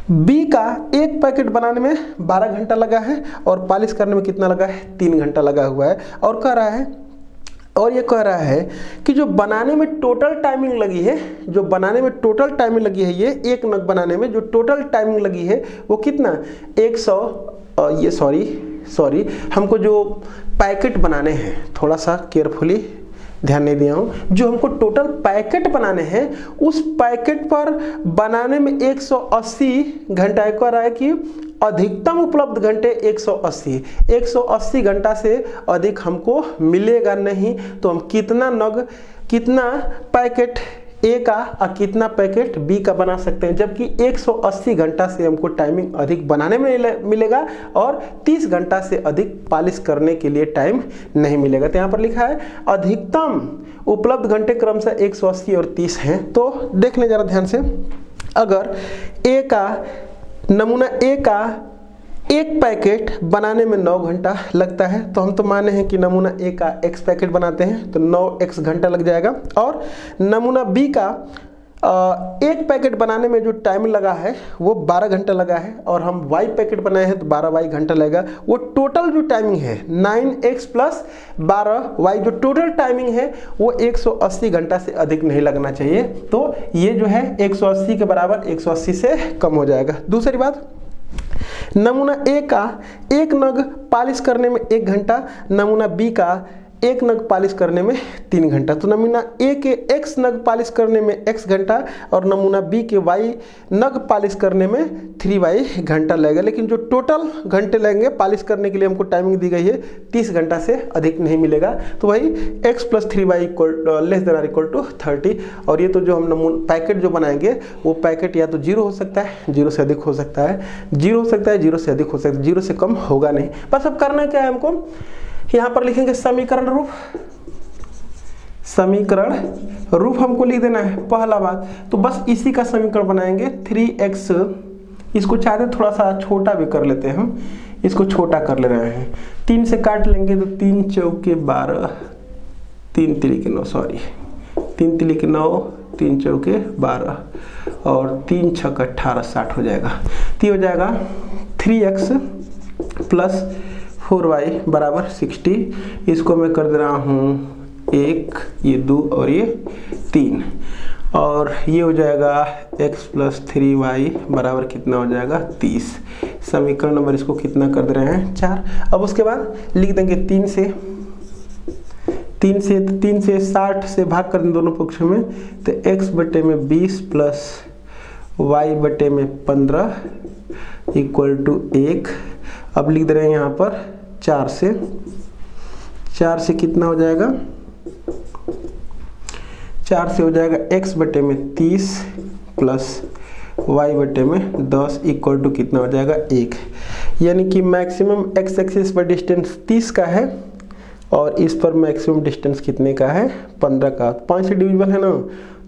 बी का एक पैकेट बनाने में 12 घंटा लगा है और पॉलिश करने में कितना लगा है, 3 घंटा लगा हुआ है। और ये कह रहा है कि जो बनाने में टोटल टाइमिंग लगी है, ये एक नग बनाने में जो टोटल टाइमिंग लगी है वो कितना, 100 हमको जो पैकेट बनाने हैं, थोड़ा सा केयरफुली ध्यान नहीं दिया हूँ, जो हमको टोटल पैकेट बनाने हैं उस पैकेट पर बनाने में 180 घंटा। कह रहा है कि अधिकतम उपलब्ध घंटे 180 घंटा से अधिक हमको मिलेगा नहीं। तो हम कितना पैकेट ए का और कितना पैकेट बी का बना सकते हैं, जबकि 180 घंटा से हमको टाइमिंग अधिक बनाने में मिलेगा और 30 घंटा से अधिक पॉलिश करने के लिए टाइम नहीं मिलेगा। तो यहाँ पर लिखा है अधिकतम उपलब्ध घंटे क्रमशः 180 और 30 हैं। तो देख लें जरा ध्यान से, अगर नमूना ए का एक पैकेट बनाने में 9 घंटा लगता है, तो हम तो माने हैं कि नमूना ए का x पैकेट बनाते हैं तो 9x घंटा लग जाएगा, और नमूना बी का एक पैकेट बनाने में जो टाइम लगा है वो 12 घंटा लगा है, और हम y पैकेट बनाए हैं तो 12y घंटा लगेगा। वो टोटल जो टाइमिंग है 9x प्लस 12y, जो टोटल टाइमिंग है वो 180 घंटा से अधिक नहीं लगना चाहिए। तो ये जो है 180 के बराबर 180 से कम हो जाएगा। दूसरी बात, नमूना ए का एक नग पॉलिश करने में 1 घंटा, नमूना बी का एक नग पॉलिश करने में 3 घंटा। तो नमूना ए के x नग पॉलिश करने में x घंटा और नमूना बी के y नग पॉलिश करने में 3y घंटा लगेगा। लेकिन जो टोटल घंटे लगेंगे पॉलिश करने के लिए हमको टाइमिंग दी गई है 30 घंटा से अधिक नहीं मिलेगा। तो वही x plus 3y less than or equal to 30। और ये तो जो हम पैकेट जो बनाएंगे वो पैकेट या तो 0 हो सकता है, 0 से अधिक हो सकता है, 0 हो सकता है, 0 से अधिक हो सकता है, 0 से कम होगा नहीं। बस अब करना क्या है हमको, यहाँ पर लिखेंगे समीकरण रूप हमको लिख देना है। पहला बात तो बस इसी का समीकरण बनाएंगे 3x, इसको चाहते थोड़ा सा छोटा भी कर लेते हैं, हम इसको छोटा कर ले रहे हैं। 3 से काट लेंगे तो 3 चौके 12, 3 तिली के 9 3 चौके 12 और 3 छक 18 60 हो जाएगा। तो हो जाएगा 3x प्लस 4y बराबर 60। इसको मैं कर दे रहा हूँ 1, ये 2 और ये 3, और ये हो जाएगा x प्लस 3y बराबर कितना हो जाएगा 30। समीकरण नंबर इसको कितना कर दे रहे हैं 4। अब उसके बाद लिख देंगे 3 से 60 से भाग कर दें दोनों पक्षों में, तो x बटे में 20 प्लस y बटे में 15 इक्वल टू 1। अब लिख दे रहे हैं यहाँ पर 4 से कितना हो जाएगा, 4 से हो जाएगा x बटे में 30 प्लस y बटे में 10 इक्वल टू कितना हो जाएगा 1। यानी कि मैक्सिमम x एक्सिस पर डिस्टेंस 30 का है और इस पर मैक्सिमम डिस्टेंस कितने का है 15 का। 5 से डिविजिबल है ना,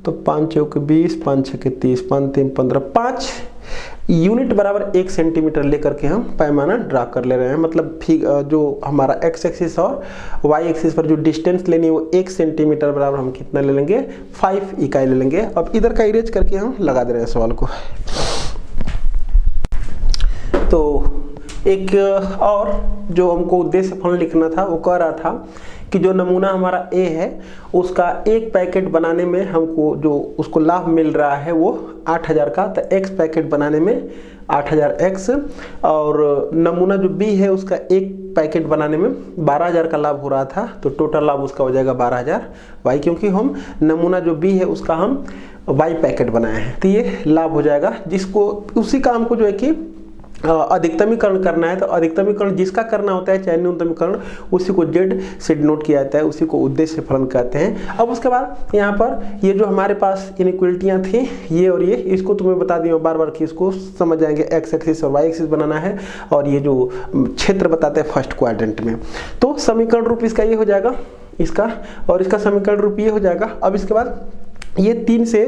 तो 5 चौके 20, 5 छके 30, 5 3 15, 5 यूनिट बराबर 1 सेंटीमीटर लेकर के हम पैमाना ड्रा कर ले रहे हैं। मतलब जो हमारा x एक्सिस और y एक्सिस पर जो डिस्टेंस लेनी है वो 1 सेंटीमीटर बराबर हम कितना ले लेंगे 5 इकाई ले लेंगे। अब इधर का इरेज करके हम लगा दे रहे हैं सवाल को। तो एक और जो हमको उद्देश्य फलन लिखना था वो कह रहा था कि जो नमूना हमारा ए है उसका एक पैकेट बनाने में हमको जो उसको लाभ मिल रहा है वो 8000 का, तो x पैकेट बनाने में 8000x, और नमूना जो बी है उसका एक पैकेट बनाने में 12000 का लाभ हो रहा था, तो टोटल लाभ उसका हो जाएगा 12000y, क्योंकि हम नमूना जो बी है उसका हम y पैकेट बनाए हैं, तो ये लाभ हो जाएगा। जिसको उसी का हमको जो है कि अधिकतमीकरण करना है, तो अधिकतमीकरण जिसका करना होता है चाहे न्यूनतमीकरण, उसी को जेड से डिनोट किया जाता है, उसी को उद्देश्य फलन कहते हैं। अब उसके बाद यहाँ पर ये जो हमारे पास इनइक्वलिटियाँ थी ये और ये, इसको तुम्हें बता दिया बार बार कि इसको समझ जाएंगे, एक्स एक्सिस और वाई एक्सिस बनाना है, और ये जो क्षेत्र बताते हैं फर्स्ट क्वाड्रेंट में, तो समीकरण रूप इसका ये हो जाएगा इसका, और इसका समीकरण रूप ये हो जाएगा। अब इसके बाद ये 3 से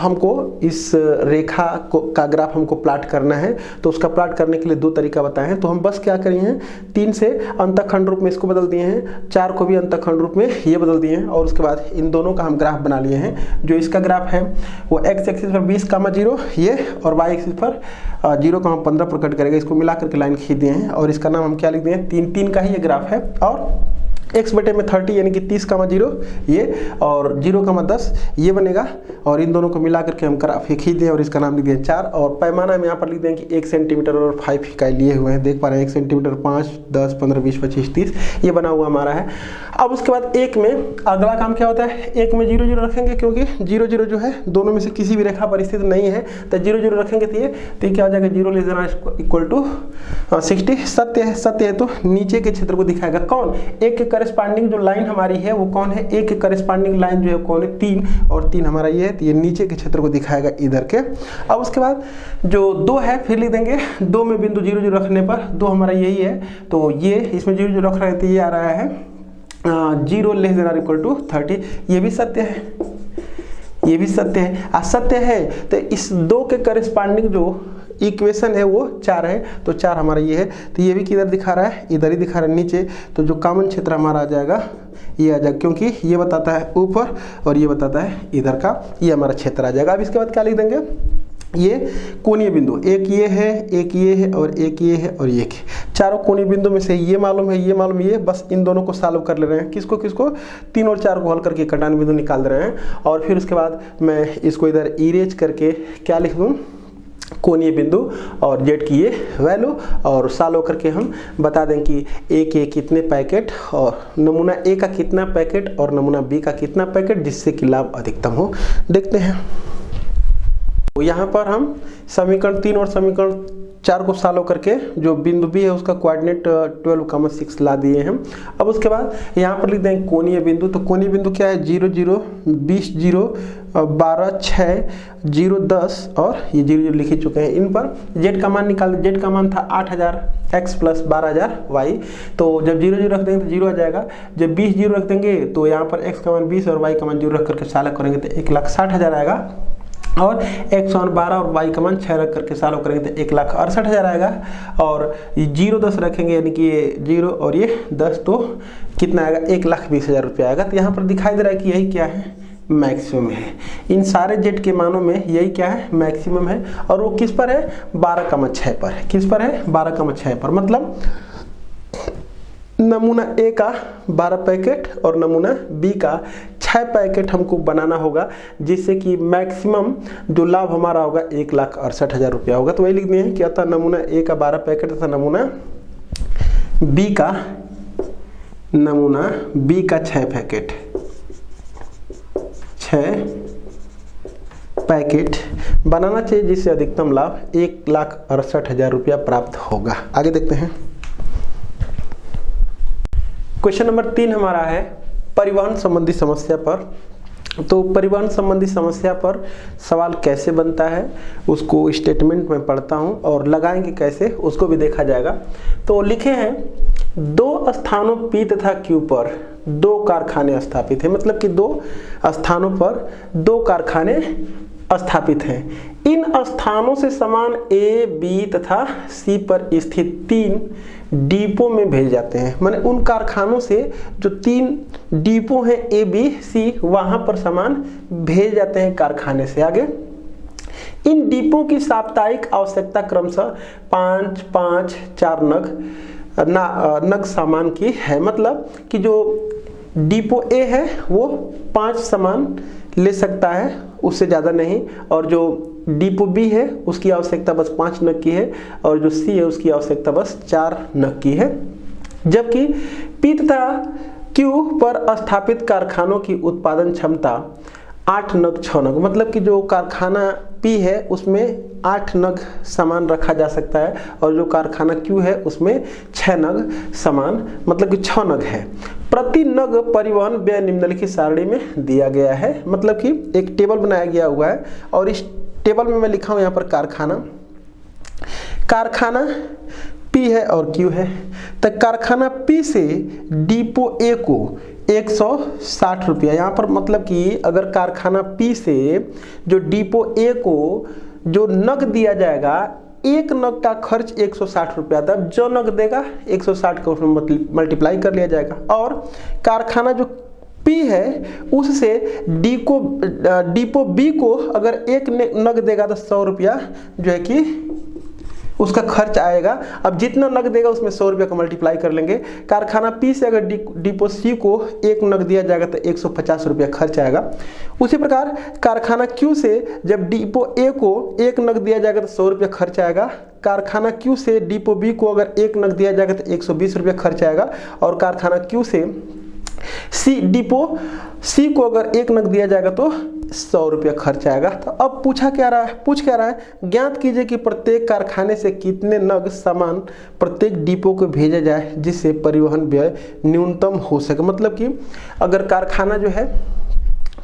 हमको इस रेखा का ग्राफ हमको प्लाट करना है, तो उसका प्लाट करने के लिए 2 तरीका बताए हैं, तो हम बस क्या करें हैं 3 से अंतःखंड रूप में इसको बदल दिए हैं, 4 को भी अंतःखंड रूप में ये बदल दिए हैं, और उसके बाद इन दोनों का हम ग्राफ बना लिए हैं। जो इसका ग्राफ है वो x एक्सिस पर 20,0 ये, और y एक्सिस पर 0,15 पर कट करेगा, इसको मिला करके लाइन खींच दिए हैं, और इसका नाम हम क्या लिख दिए हैं 3 का ही ये ग्राफ है, और x बटे में 30 यानी कि 30,0 ये, और 0,10 ये बनेगा, और इन दोनों को मिला करके हम ग्राफ खींच दें, और इसका नाम लिख दें 4, और पैमाना हम यहाँ पर लिख दें कि 1 सेंटीमीटर और 5 इकाई लिए हुए हैं, देख पा रहे हैं 1 सेंटीमीटर 5, 10, 15, 20, 25, 30 ये बना हुआ हमारा है। अब उसके बाद एक में अगला काम क्या होता है, एक में 0 0 रखेंगे, क्योंकि 0 0 जो है दोनों में से किसी भी रेखा पर स्थित नहीं है, तो 0 0 रखेंगे, तो ये क्या हो जाएगा 0 ≤ 60 सत्य है, तो नीचे के क्षेत्र को दिखाएगा कौन, एक के करस्पॉन्डिंग जो लाइन हमारी है वो कौन है, एक के करस्पॉन्डिंग लाइन जो है कौन है 3, और 3 हमारा ये है, तो ये नीचे के क्षेत्र को दिखाएगा इधर के। अब उसके बाद जो 2 है फिर लिख देंगे, 2 में बिंदु 0 0 रखने पर 2 हमारा यही है, तो ये इसमें 0 0 रख रहे हैं, तो ये आ रहा है 0 ≤ 30, ये भी सत्य है, ये भी सत्य है, असत्य है, तो इस 2 के करस्पॉन्डिंग जो इक्वेशन है वो 4 है, तो 4 हमारा ये है, तो ये भी किधर दिखा रहा है, इधर ही दिखा रहा है नीचे, तो जो कॉमन क्षेत्र हमारा आ जाएगा ये आ जाएगा, क्योंकि ये बताता है ऊपर और ये बताता है इधर का, ये हमारा क्षेत्र आ जाएगा। अब इसके बाद क्या लिख देंगे, ये कोणीय बिंदु, एक ये है, एक ये है, और एक ये है, और एक है, चारों कोणीय बिंदु में से ये मालूम है, ये मालूम, ये बस इन दोनों को सॉल्व कर ले रहे हैं, किसको 3 और 4 को हल करके कटान बिंदु निकाल रहे हैं, और फिर उसके बाद मैं इसको इधर इरेज करके क्या लिख दूँ, कोणीय बिंदु और जेड की ये वैल्यू, और सॉल्व करके हम बता दें कि ए के कितने पैकेट, और नमूना ए का कितना पैकेट और नमूना बी का कितना पैकेट, जिससे कि लाभ अधिकतम हो। देखते हैं, तो यहाँ पर हम समीकरण 3 और समीकरण 4 को सॉल्व करके जो बिंदु बी है उसका कोऑर्डिनेट 12,6 ला दिए हैं। अब उसके बाद यहाँ पर लिख देंगे कोणीय बिंदु, तो कोणीय बिंदु क्या है 0 0 20 0 12 6 0 10, और ये 0 0 लिख ही चुके हैं। इन पर जेड का मान निकाल, जेड का मान था 8000x + 12000y, तो जब 0 0 रख देंगे तो 0 आ जाएगा, जब 20 0 रख देंगे तो यहाँ पर x का मान 20 और y का मान 0 रख करके सॉल्व करेंगे तो 1,60,000 आएगा, और x 12 और y का मान 6 रख करके सॉल्व करेंगे तो 1,68,000 आएगा, और 0 10 रखेंगे यानी कि ये 0 और ये 10, तो कितना आएगा 1,20,000 रुपया आएगा। तो यहाँ पर दिखाई दे रहा है कि यही क्या है, मैक्सिमम है, इन सारे जेड के मानों में यही क्या है, मैक्सिमम है, और वो किस पर है 12,6 पर है, किस पर है 12,6 पर, मतलब नमूना ए का 12 पैकेट और नमूना बी का 6 पैकेट हमको बनाना होगा, जिससे कि मैक्सिमम जो लाभ हमारा होगा 1,68,000 रुपया होगा। तो वही लिख दिए हैं क्या था, नमूना ए का 12 पैकेट तथा नमूना बी का 6 पैकेट, 6 पैकेट बनाना चाहिए, जिससे अधिकतम लाभ 1,68,000 रुपया प्राप्त होगा। आगे देखते हैं, क्वेश्चन नंबर 3 हमारा है परिवहन संबंधी समस्या पर। तो परिवहन संबंधी समस्या पर सवाल कैसे बनता है उसको स्टेटमेंट में पढ़ता हूं, और लगाएंगे कैसे उसको भी देखा जाएगा। तो लिखे हैं 2 स्थानों P तथा Q पर 2 कारखाने स्थापित हैं, मतलब कि 2 स्थानों पर 2 कारखाने स्थापित हैं। इन स्थानों से सामान A, B तथा C पर स्थित 3 डिपो में भेज जाते हैं, माने उन कारखानों से जो 3 डिपो हैं A, B, C, वहां पर सामान भेज जाते हैं कारखाने से। आगे इन डिपो की साप्ताहिक आवश्यकता क्रमशः 5, 5, 4 नग नग सामान की है। मतलब कि जो डिपो ए है वो 5 सामान ले सकता है, उससे ज़्यादा नहीं, और जो डिपो बी है उसकी आवश्यकता बस 5 नग की है, और जो सी है उसकी आवश्यकता बस 4 नग की है। जबकि पी तथा क्यू पर स्थापित कारखानों की उत्पादन क्षमता 8 नग 6 नग, मतलब कि जो कारखाना पी है उसमें 8 नग सामान रखा जा सकता है, और जो कारखाना क्यू है उसमें 6 नग सामान, मतलब कि 6 नग है। प्रति नग परिवहन व्यय निम्नलिखित सारणी में दिया गया है। मतलब कि एक टेबल बनाया गया हुआ है, और इस टेबल में मैं लिखा हूं यहाँ पर कारखाना पी है और क्यू है। तो कारखाना पी से डिपो ए को 160 रुपया, यहाँ पर मतलब कि अगर कारखाना पी से जो डिपो ए को जो नग दिया जाएगा, एक नग का खर्च 160 रुपया था, जो नग देगा 160 को मल्टीप्लाई कर लिया जाएगा, और कारखाना जो पी है उससे डिपो बी को अगर एक नग देगा तो 100 रुपया जो है कि उसका खर्च आएगा। अब जितना नग देगा उसमें 100 रुपये का मल्टीप्लाई कर लेंगे। कारखाना पी से अगर डिपो सी को एक नग दिया जाएगा तो 150 रुपया खर्च आएगा। उसी प्रकार कारखाना क्यू से जब डिपो ए को एक नग दिया जाएगा तो 100 रुपया खर्च आएगा। कारखाना क्यू से डिपो बी को अगर एक नग दिया जाएगा तो 120 रुपया खर्च आएगा, और कारखाना क्यू से डिपो सी को अगर एक नग दिया जाएगा तो 100 रुपया खर्च आएगा। तो अब पूछ क्या रहा है, ज्ञात कीजिए कि प्रत्येक कारखाने से कितने नग सामान प्रत्येक डिपो को भेजा जाए जिससे परिवहन व्यय न्यूनतम हो सके। मतलब कि अगर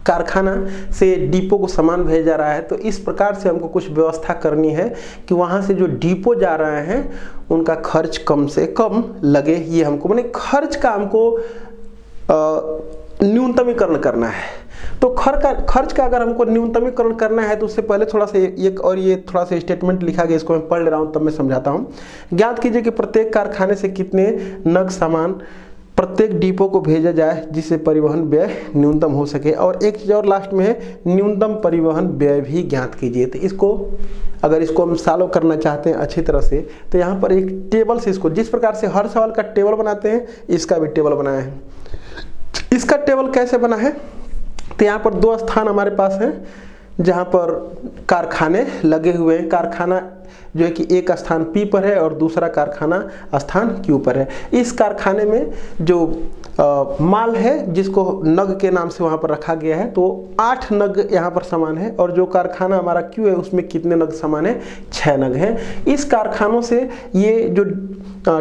कारखाना से डिपो को सामान भेजा रहा है तो इस प्रकार से हमको कुछ व्यवस्था करनी है कि वहाँ से जो डिपो जा रहे हैं उनका खर्च कम से कम लगे। ये हमको माने खर्च का हमको न्यूनतमीकरण करना है। तो खर्च का अगर हमको न्यूनतमीकरण करना है तो उससे पहले थोड़ा सा ये थोड़ा सा स्टेटमेंट लिखा गया, इसको मैं पढ़ ले रहा हूँ तब मैं समझाता हूँ। ज्ञात कीजिए कि प्रत्येक कारखाने से कितने नग सामान प्रत्येक डिपो को भेजा जाए जिससे परिवहन व्यय न्यूनतम हो सके, और एक चीज़ और लास्ट में है न्यूनतम परिवहन व्यय भी ज्ञात कीजिए। तो इसको हम सॉल्व करना चाहते हैं अच्छी तरह से, तो यहाँ पर एक टेबल से इसको जिस प्रकार से हर सवाल का टेबल बनाते हैं इसका भी टेबल बनाया है। इसका टेबल कैसे बना है, तो यहाँ पर 2 स्थान हमारे पास हैं जहाँ पर कारखाने लगे हुए हैं। कारखाना जो है कि एक स्थान पी पर है और दूसरा कारखाना स्थान क्यू पर है। इस कारखाने में जो माल है जिसको नग के नाम से वहाँ पर रखा गया है, तो 8 नग यहाँ पर सामान है, और जो कारखाना हमारा क्यू है उसमें कितने नग सामान है, 6 नग हैं। इस कारखानों से ये जो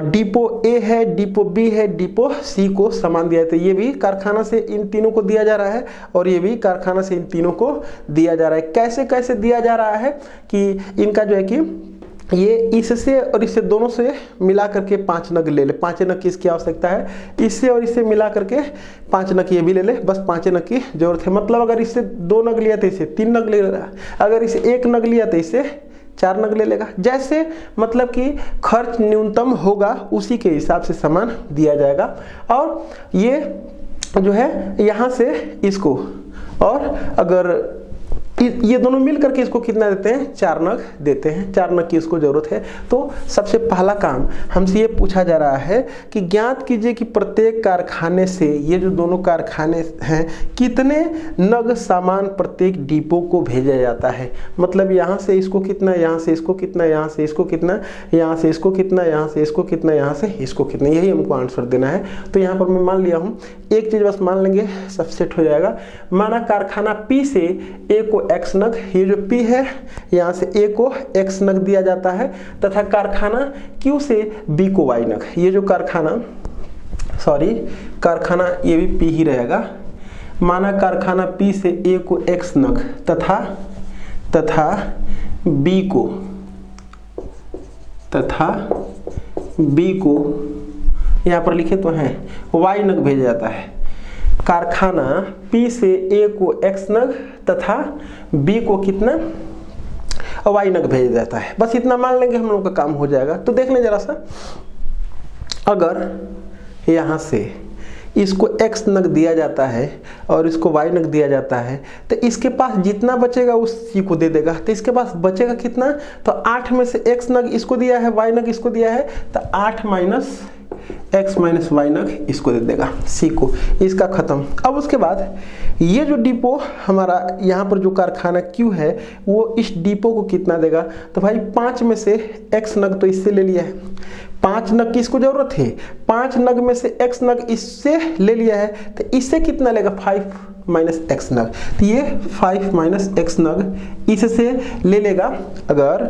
डिपो ए है, डिपो बी है, डिपो सी को सामान दिया है, तो ये भी कारखाना से इन तीनों को दिया जा रहा है, और ये भी कारखाना से इन तीनों को दिया जा रहा है। कैसे दिया जा रहा है कि इनका जो है कि ये इससे और इससे दोनों से मिला करके 5 नग ले ले। 5 नग की इसकी आवश्यकता है, इससे और इससे मिला करके 5 नग ये भी ले ले, बस 5 नग की जरूरत है। मतलब अगर इससे 2 नग लिया तो इससे 3 नग ले लेगा, अगर इसे 1 नग लिया तो इससे 4 नग ले लेगा। जैसे मतलब कि खर्च न्यूनतम होगा उसी के हिसाब से सामान दिया जाएगा। और ये जो है यहाँ से इसको, और अगर ये दोनों मिल करके इसको कितना देते हैं, 4 नग देते हैं। 4 नग की इसको जरूरत है। तो सबसे पहला काम हमसे ये पूछा जा रहा है कि ज्ञात कीजिए कि प्रत्येक कारखाने से, ये जो दोनों कारखाने हैं, कितने नग सामान प्रत्येक डिपो को भेजा जाता है। मतलब यहाँ से इसको कितना, यहाँ से इसको कितना, यहाँ से इसको कितना, यहाँ से इसको कितना, यहाँ से इसको कितना, यहाँ से इसको कितना, यही हमको आंसर देना है। तो यहाँ पर मैं मान लिया हूँ, एक चीज बस मान लेंगे, सब सेट हो जाएगा। माना कारखाना पी से ए को x नग, ये जो P है यहाँ से A को x नग दिया जाता है, तथा कारखाना Q से B को y नग। ये जो कारखाना ये भी P ही रहेगा। माना कारखाना P से A को x नग तथा B को यहाँ पर लिखे तो हैं y नग भेजा जाता है। कारखाना P से A को x नग तथा B को कितना, y नग भेजा जाता है। बस इतना मान लेंगे, हम लोग का काम हो जाएगा। तो देख लें जरा सा, अगर यहाँ से इसको x नग दिया जाता है और इसको y नग दिया जाता है, तो इसके पास जितना बचेगा उसी को दे देगा। तो इसके पास बचेगा कितना, तो 8 में से x नग इसको दिया है, y नग इसको दिया है, तो 8 माइनस x माइनस वाई नग इसको दे देगा सी को, इसका खत्म। अब उसके बाद ये जो डिपो हमारा यहाँ पर जो कारखाना Q है वो इस डिपो को कितना देगा, तो भाई 5 में से x नग तो इससे ले लिया है, 5 नग की इसको जरूरत है, 5 नग में से x नग इससे ले लिया है, तो इससे कितना लेगा 5 माइनस एक्स नग, तो ये 5 माइनस एक्स नग इससे ले लेगा। अगर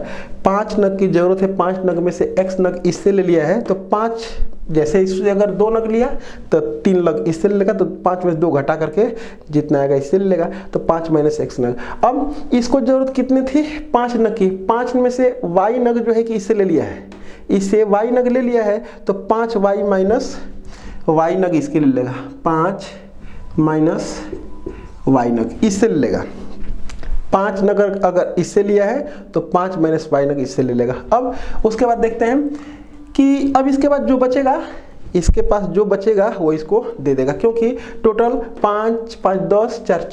5 नग की जरूरत है, 5 नग में से x नग इससे ले लिया है, तो 5 जैसे इससे अगर 2 नग लिया तो 3 नग इससे ले लेगा, तो 5 में से 2 घटा करके जितना आएगा इससे ले लेगा, तो 5 माइनस एक्स नग। अब इसको जरूरत कितनी थी 5 नग की, 5 में से y नग जो है कि इससे ले लिया है, इससे y नग ले लिया है, तो 5y माइनस y नग इसके ले लेगा, 5 माइनस y नग इससे ले लेगा, 5 नग अगर इससे लिया है तो 5 माइनस y नग इससे ले लेगा। अब उसके बाद देखते हैं कि अब इसके बाद जो बचेगा, इसके पास जो बचेगा वो इसको दे देगा, क्योंकि टोटल 5 5 10 4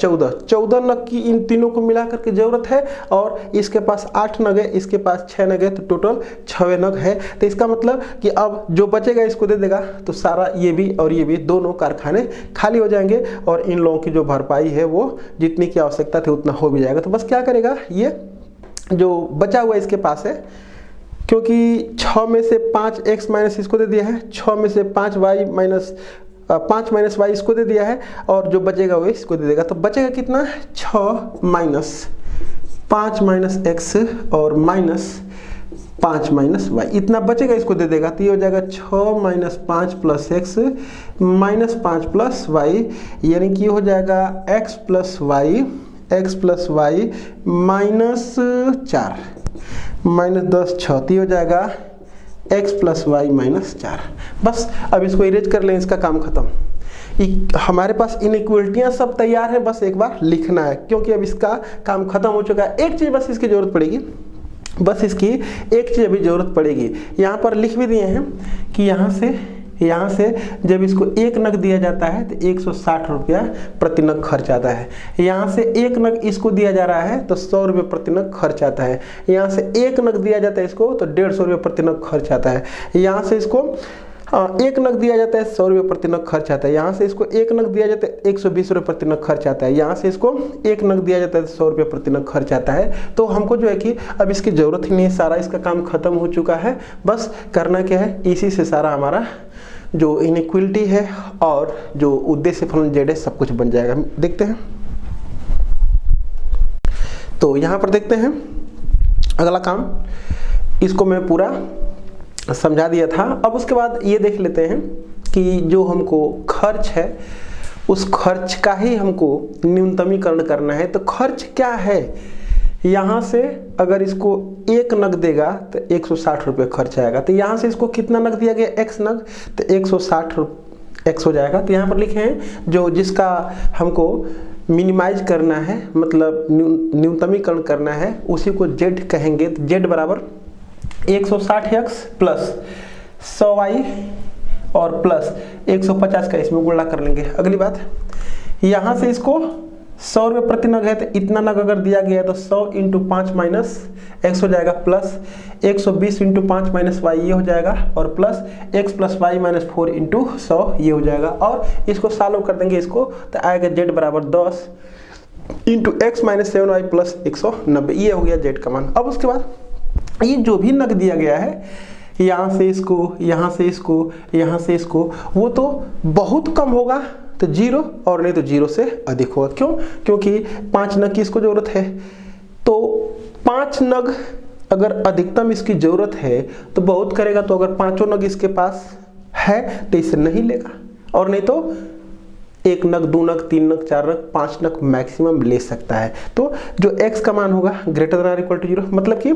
14 नग की इन तीनों को मिला करके जरूरत है, और इसके पास 8 नग है, इसके पास 6 नग है, तो टोटल 6 नग है। तो इसका मतलब कि अब जो बचेगा इसको दे देगा, तो सारा ये भी और ये भी दोनों कारखाने खाली हो जाएंगे, और इन लोगों की जो भरपाई है वो जितनी की आवश्यकता थी उतना हो भी जाएगा। तो बस क्या करेगा, ये जो बचा हुआ इसके पास है, क्योंकि 6 में से 5 x माइनस इसको दे दिया है, 6 में से 5 y माइनस 5 माइनस वाई इसको दे दिया है, और जो बचेगा वो इसको दे देगा। तो बचेगा कितना 6 माइनस 5 माइनस एक्स और माइनस 5 माइनस वाई, इतना बचेगा इसको दे देगा। तो ये हो जाएगा 6 minus 5 plus x minus 5 plus y, यानी कि हो जाएगा x plus y minus 4 minus 10 6 हो जाएगा x प्लस वाई माइनस 4। बस अब इसको इरेज कर लें, इसका काम खत्म। हमारे पास इनइक्वलिटियाँ सब तैयार है, बस एक बार लिखना है, क्योंकि अब इसका काम खत्म हो चुका है। एक चीज़ बस इसकी ज़रूरत पड़ेगी, बस इसकी एक चीज़ अभी ज़रूरत पड़ेगी। यहाँ पर लिख भी दिए हैं कि यहाँ से जब इसको 1 नग दिया जाता है तो 160 रुपया प्रति नग खर्च आता है। यहाँ से 1 नग इसको दिया जा रहा है तो 100 रुपये प्रति नग खर्च आता है। यहाँ से 1 नग दिया जाता है इसको तो 150 रुपये प्रति नग खर्च आता है। यहाँ से इसको 1 नग दिया जाता है 100 रुपये प्रति नग खर्च आता है। यहाँ से इसको 1 नग दिया जाता है 120 रुपये प्रति नग खर्च आता है। यहाँ से इसको 1 नग दिया जाता है 100 रुपये प्रति नग खर्च आता है। तो हमको जो है कि अब इसकी ज़रूरत ही नहीं है, सारा इसका काम खत्म हो चुका है। बस करना क्या है, इसी से सारा हमारा जो इनइक्वलिटी है और जो उद्देश्य फलन जेड है सब कुछ बन जाएगा। देखते हैं, तो यहाँ पर देखते हैं अगला काम, इसको मैं पूरा समझा दिया था। अब उसके बाद ये देख लेते हैं कि जो हमको खर्च है उस खर्च का ही हमको न्यूनतमीकरण करना है। तो खर्च क्या है, यहाँ से अगर इसको 1 नग देगा तो 160 रुपये खर्च आएगा। तो यहाँ से इसको कितना नग दिया गया x नग, तो 160 x हो जाएगा। तो यहाँ पर लिखे हैं जो जिसका हमको मिनिमाइज करना है, मतलब न्यूनतमीकरण करना है, उसी को z कहेंगे। तो z बराबर 160x प्लस 100y और प्लस 150 का इसमें गुणा कर लेंगे। अगली बात, यहाँ से इसको 100 रुपये प्रति नग है तो इतना नग अगर दिया गया है तो 100 इंटू 5 माइनस एक्स हो जाएगा, प्लस 120 इंटू 5 माइनस वाई ये हो जाएगा, और plus x plus y minus 4 into 100 ये हो जाएगा। और इसको सॉल्व कर देंगे इसको, तो आएगा जेड बराबर 10 इंटू एक्स माइनस 7वाई प्लस 190, ये हो गया जेड का मान। अब उसके बाद ये जो भी नग दिया गया है, यहाँ से इसको, यहाँ से इसको, यहाँ से इसको, वो तो बहुत कम होगा तो 0, और नहीं तो 0 से अधिक होगा। क्यों? क्योंकि 5 नग की इसको जरूरत है। तो 5 नग अगर अधिकतम इसकी जरूरत है तो बहुत करेगा, तो अगर 5 नग इसके पास है तो इसे नहीं लेगा, और नहीं तो 1 नग 2 नग 3 नग 4 नग 5 नग मैक्सिमम ले सकता है। तो जो x का मान होगा greater than or equal to 0, मतलब कि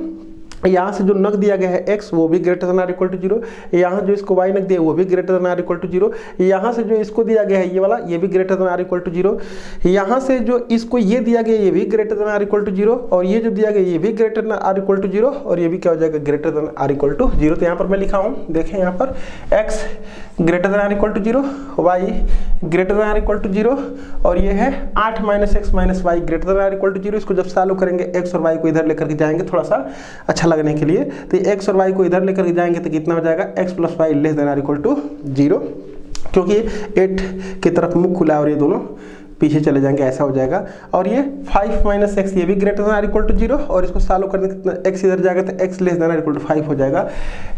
यहाँ से जो नग दिया गया है x वो भी greater than or equal to 0, यहाँ जो इसको y नग दिया वो भी greater than or equal to 0, यहाँ से जो इसको दिया गया है ये वाला ये भी greater than or equal to 0, यहाँ से जो इसको ये दिया गया ये भी greater than or equal to 0, और ये जो दिया गया ये भी greater than or equal to 0, और ये भी क्या हो जाएगा greater than or equal to 0। तो यहाँ पर मैं लिखा हूँ, देखें यहाँ पर x greater than or equal to 0, y greater than or equal to 0, और ये है 8 minus x minus y greater than or equal to 0। इसको जब सॉल्व करेंगे x और y को इधर लेकर के जाएंगे, थोड़ा सा अच्छा लगने के लिए। तो एक्स और वाई को इधर लेकर जाएंगे तो कितना हो जाएगा, x plus y less than or equal to 0, क्योंकि 8 की तरफ मुख खुला है और ये दोनों पीछे चले जाएंगे, ऐसा हो जाएगा। और ये 5 माइनस एक्स ये भी greater than or equal to 0, और इसको सॉल्व करने कितना एक्स इधर जाएगा तो x less than or equal to 5 हो जाएगा।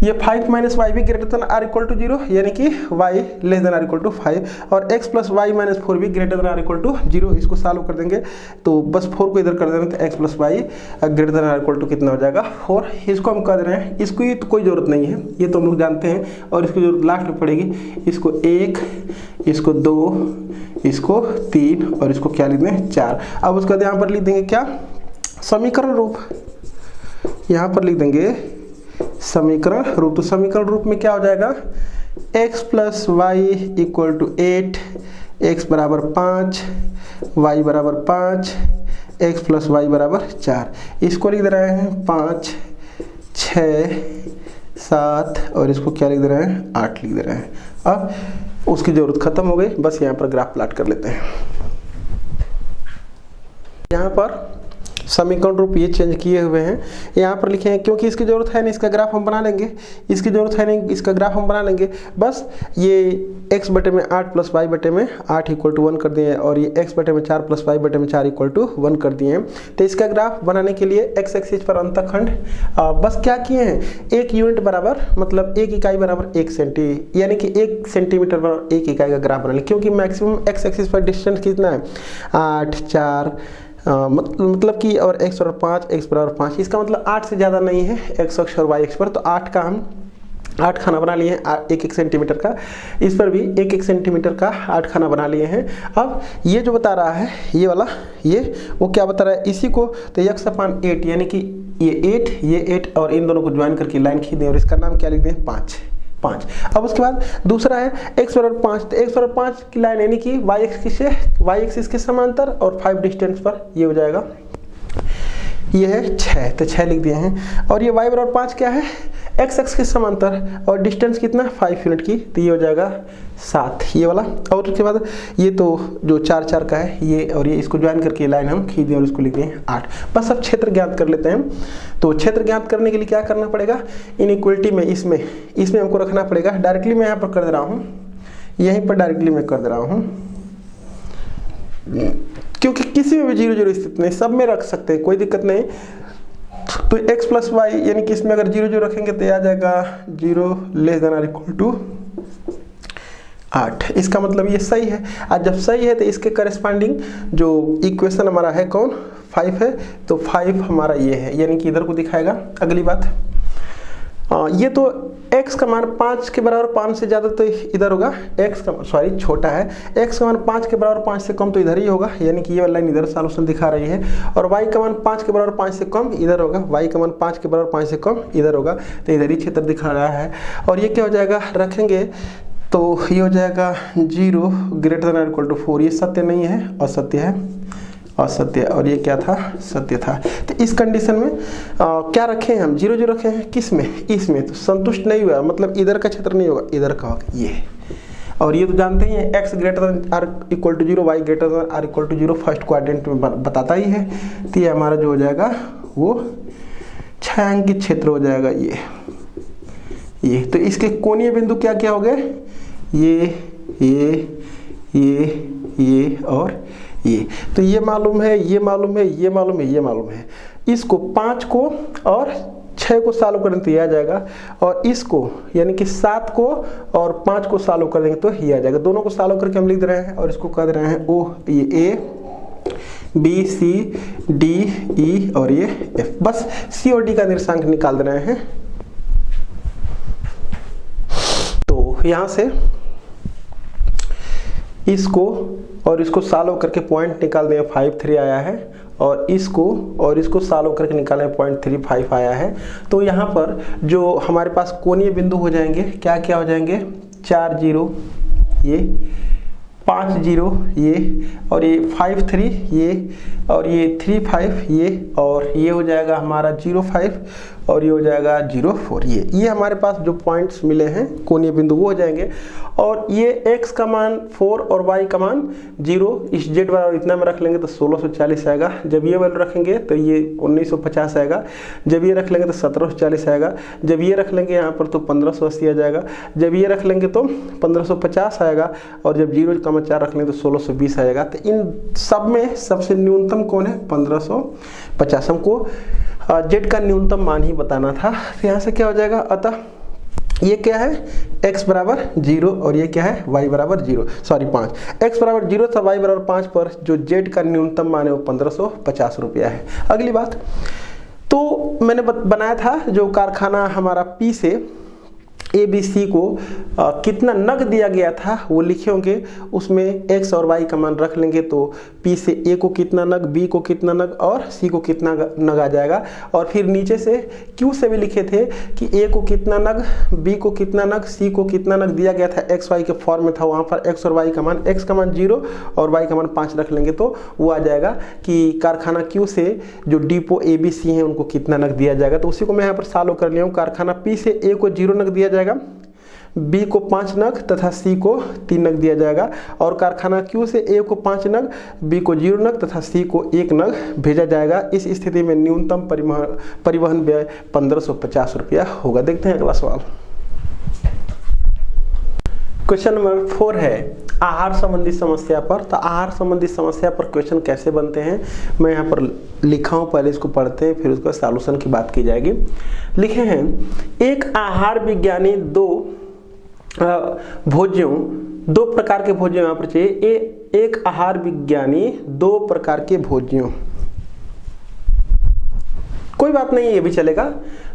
ये 5 माइनस वाई भी greater than or equal to 0, यानी कि y less than or equal to 5, और एक्स प्लस वाई माइनस 4 भी greater than or equal to 0। इसको सॉल्व कर देंगे तो बस 4 को इधर कर देंगे तो x plus y greater than or equal to कितना हो जाएगा 4। इसको हम कर रहे हैं, इसकी तो कोई जरूरत नहीं है, ये तो हम लोग जानते हैं, और इसकी जरूरत लास्ट में पड़ेगी। इसको 1, इसको 2, इसको 3 और इसको क्या लिख दें 4। अब उसके बाद यहाँ पर लिख देंगे क्या, समीकरण रूप, यहाँ पर लिख देंगे समीकरण रूप। तो समीकरण रूप में क्या हो जाएगा, x plus y equal to 8, x बराबर 5, y बराबर 5, x प्लस वाई बराबर 4। इसको लिख दे रहे हैं 5, 6, 7 और इसको क्या लिख दे रहे हैं 8 लिख दे रहे हैं। अब उसकी जरूरत खत्म हो गई, बस यहाँ पर ग्राफ प्लॉट कर लेते हैं। यहाँ पर समीकरण रूप ये चेंज किए हुए हैं, यहाँ पर लिखे हैं, क्योंकि इसकी जरूरत है नहीं, इसका ग्राफ हम बना लेंगे, इसकी जरूरत है नहीं, इसका ग्राफ हम बना लेंगे। बस ये x बटे में 8 प्लस वाई बटे में 8 इक्वल टू 1 कर दिए हैं, और ये x बटे में 4 प्लस वाई बटे में 4 इक्वल टू 1 कर दिए हैं। तो इसका ग्राफ बनाने के लिए x एक्सिस पर अंतखंड बस क्या किए हैं, 1 यूनिट बराबर मतलब 1 इकाई बराबर 1 सेंटी, यानी कि 1 सेंटीमीटर बराबर 1 इकाई का ग्राफ बना लिया, क्योंकि मैक्सिमम x एक्सिस पर डिस्टेंस कितना है 8, 4 मतलब कि, और x और 5, x बराबर 5, इसका मतलब 8 से ज़्यादा नहीं है x अक्ष और y अक्ष पर। तो 8 का हम 8 खाना बना लिए हैं 1-1 सेंटीमीटर का, इस पर भी 1-1 सेंटीमीटर का 8 खाना बना लिए हैं। अब ये जो बता रहा है ये वाला, ये वो क्या बता रहा है, इसी को तो x/8 यानी कि ये 8 और इन दोनों को ज्वाइन करके लाइन खींच दें और इसका नाम क्या लिख दें 5। अब उसके बाद दूसरा है x बराबर 5, तो x बराबर 5 की लाइन यानी कि y एक्सिस के समांतर और 5 डिस्टेंस पर ये हो जाएगा, ये है 6, तो 6 लिख दिए हैं। और ये y बराबर 5 क्या है, x एक्सिस के समांतर और डिस्टेंस कितना 5 यूनिट की, तो ये हो जाएगा 7 ये वाला। और उसके बाद ये तो जो 4-4 का है ये, और ये इसको ज्वाइन करके लाइन हम खींच दें और इसको लिख दें 8। बस अब क्षेत्र ज्ञात कर लेते हैं। तो क्षेत्र ज्ञात करने के लिए क्या करना पड़ेगा, इनइक्वलिटी में इसमें हमको रखना पड़ेगा। डायरेक्टली मैं यहाँ पर कर दे रहा हूँ, यहीं पर डायरेक्टली मैं कर दे रहा हूँ, क्योंकि किसी में भी 0-0 स्थिति नहीं, सब में रख सकते हैं, कोई दिक्कत नहीं। तो x प्लस वाई यानी कि इसमें अगर 0-0 रखेंगे तो आ जाएगा 0 less than or equal to 8। इसका मतलब ये सही है। आज जब सही है तो इसके करस्पॉन्डिंग जो इक्वेशन हमारा है कौन 5 है, तो 5 हमारा ये है, यानी कि इधर को दिखाएगा। अगली बात ये तो x का मान 5 के बराबर 5 से ज़्यादा तो इधर होगा, x का सॉरी छोटा है, x का मान 5 के बराबर 5 से कम तो इधर ही होगा, यानी कि ये वाला लाइन इधर सॉल्यूशन दिखा रही है। और y का मान 5 के बराबर 5 से कम इधर होगा, y का मान 5 के बराबर 5 से कम इधर होगा, तो इधर ही क्षेत्र दिखा रहा है। और ये क्या हो जाएगा, रखेंगे तो ये हो जाएगा 0 ग्रेटर देन इक्वल टू 4। ये सत्य नहीं है, असत्य है, असत्य, और ये क्या था सत्य था। तो इस कंडीशन में क्या रखे हैं हम 0-0 रखे हैं, किस में, इसमें। तो संतुष्ट नहीं हुआ, मतलब इधर का क्षेत्र नहीं होगा, इधर का होगा ये। और ये तो जानते ही हैं x greater than or equal to 0, y greater than or equal to 0 first quadrant में बताता ही है। तो ये हमारा जो हो जाएगा वो छायांकित क्षेत्र हो जाएगा ये। तो इसके कोणीय बिंदु क्या क्या हो गए, ये और ये। तो ये मालूम है, ये मालूम है, ये मालूम है, ये मालूम है। इसको 5 को और 6 को सॉल्व करें तो ये आ जाएगा, और इसको यानी कि 7 को और 5 को सॉल्व कर देंगे तो ये आ जाएगा। दोनों को सॉल्व करके हम लिख दे रहे हैं और इसको कह दे रहे हैं ओ, ये A B C D E और ये F। बस C और D का निर्देशांक निकाल दे रहे हैं। तो यहाँ से इसको और इसको सॉल्व करके पॉइंट निकाल दें 5-3 आया है, और इसको सॉल्व करके निकालें 0.35 आया है। तो यहाँ पर जो हमारे पास कोणीय बिंदु हो जाएंगे क्या क्या हो जाएंगे, 4 0 ये, 5 0 ये, और ये 5 3 ये, और ये 3 5 ये, और ये हो जाएगा हमारा 0 5 और ये हो जाएगा 0 4। ये हमारे पास जो पॉइंट्स मिले हैं कोणीय बिंदु वो हो जाएंगे। और ये x का मान 4 और y का मान 0, इस z बराबर इतना में रख लेंगे तो 1640 आएगा। जब ये वैल्यू रखेंगे तो ये 1950 आएगा। जब ये रख लेंगे तो 1740 आएगा। जब ये रख लेंगे यहाँ पर तो 1580 आ जाएगा। जब ये रख लेंगे तो 1550 आएगा। और जब 0,4 रख लेंगे तो 1620 आएगा। तो इन सब में सबसे न्यूनतम कौन है? 1550। हमको z का न्यूनतम मान ही बताना था। तो यहाँ से क्या हो जाएगा? अतः ये क्या है? x बराबर 0 और ये क्या है? y बराबर 0 सॉरी 5। x बराबर 0 था y बराबर 5 पर जो z का न्यूनतम मान है वो 1550 रुपया है। अगली बात, तो मैंने बनाया था जो कारखाना हमारा P से ABC को कितना नग दिया गया था वो लिखे होंगे। उसमें x और y का मान रख लेंगे तो P से A को कितना नग, B को कितना नग और C को कितना नग आ जाएगा। और फिर नीचे से Q से भी लिखे थे कि A को कितना नग, B को कितना नग, C को कितना नग दिया गया था। x y के फॉर्म में था, वहाँ पर x और y का मान, x का मान 0 और y का मान 5 रख लेंगे तो वो आ जाएगा कि कारखाना Q से जो डिपो ABC है उनको कितना नग दिया जाएगा। तो उसी को मैं यहाँ पर सॉल्व कर लिया हूँ। कारखाना P से A को 0 नग दिया जाएगा, B को 5 नग तथा C को 3 नग दिया जाएगा। और कारखाना Q से A को 5 नग, B को 0 नग तथा C को 1 नग भेजा जाएगा। इस स्थिति में न्यूनतम परिवहन व्यय 1550 रुपया होगा। देखते हैं अगला सवाल। क्वेश्चन नंबर 4 है आहार संबंधी समस्या पर। तो आहार संबंधी समस्या पर क्वेश्चन कैसे बनते हैं मैं यहाँ पर लिखा हूँ, पहले इसको पढ़ते हैं फिर उसका सॉल्यूशन की बात की जाएगी। लिखे हैं, एक आहार विज्ञानी दो प्रकार के भोज्यों यहाँ पर चाहिए। एक आहार विज्ञानी 2 प्रकार के भोज्यों, कोई बात नहीं ये भी चलेगा,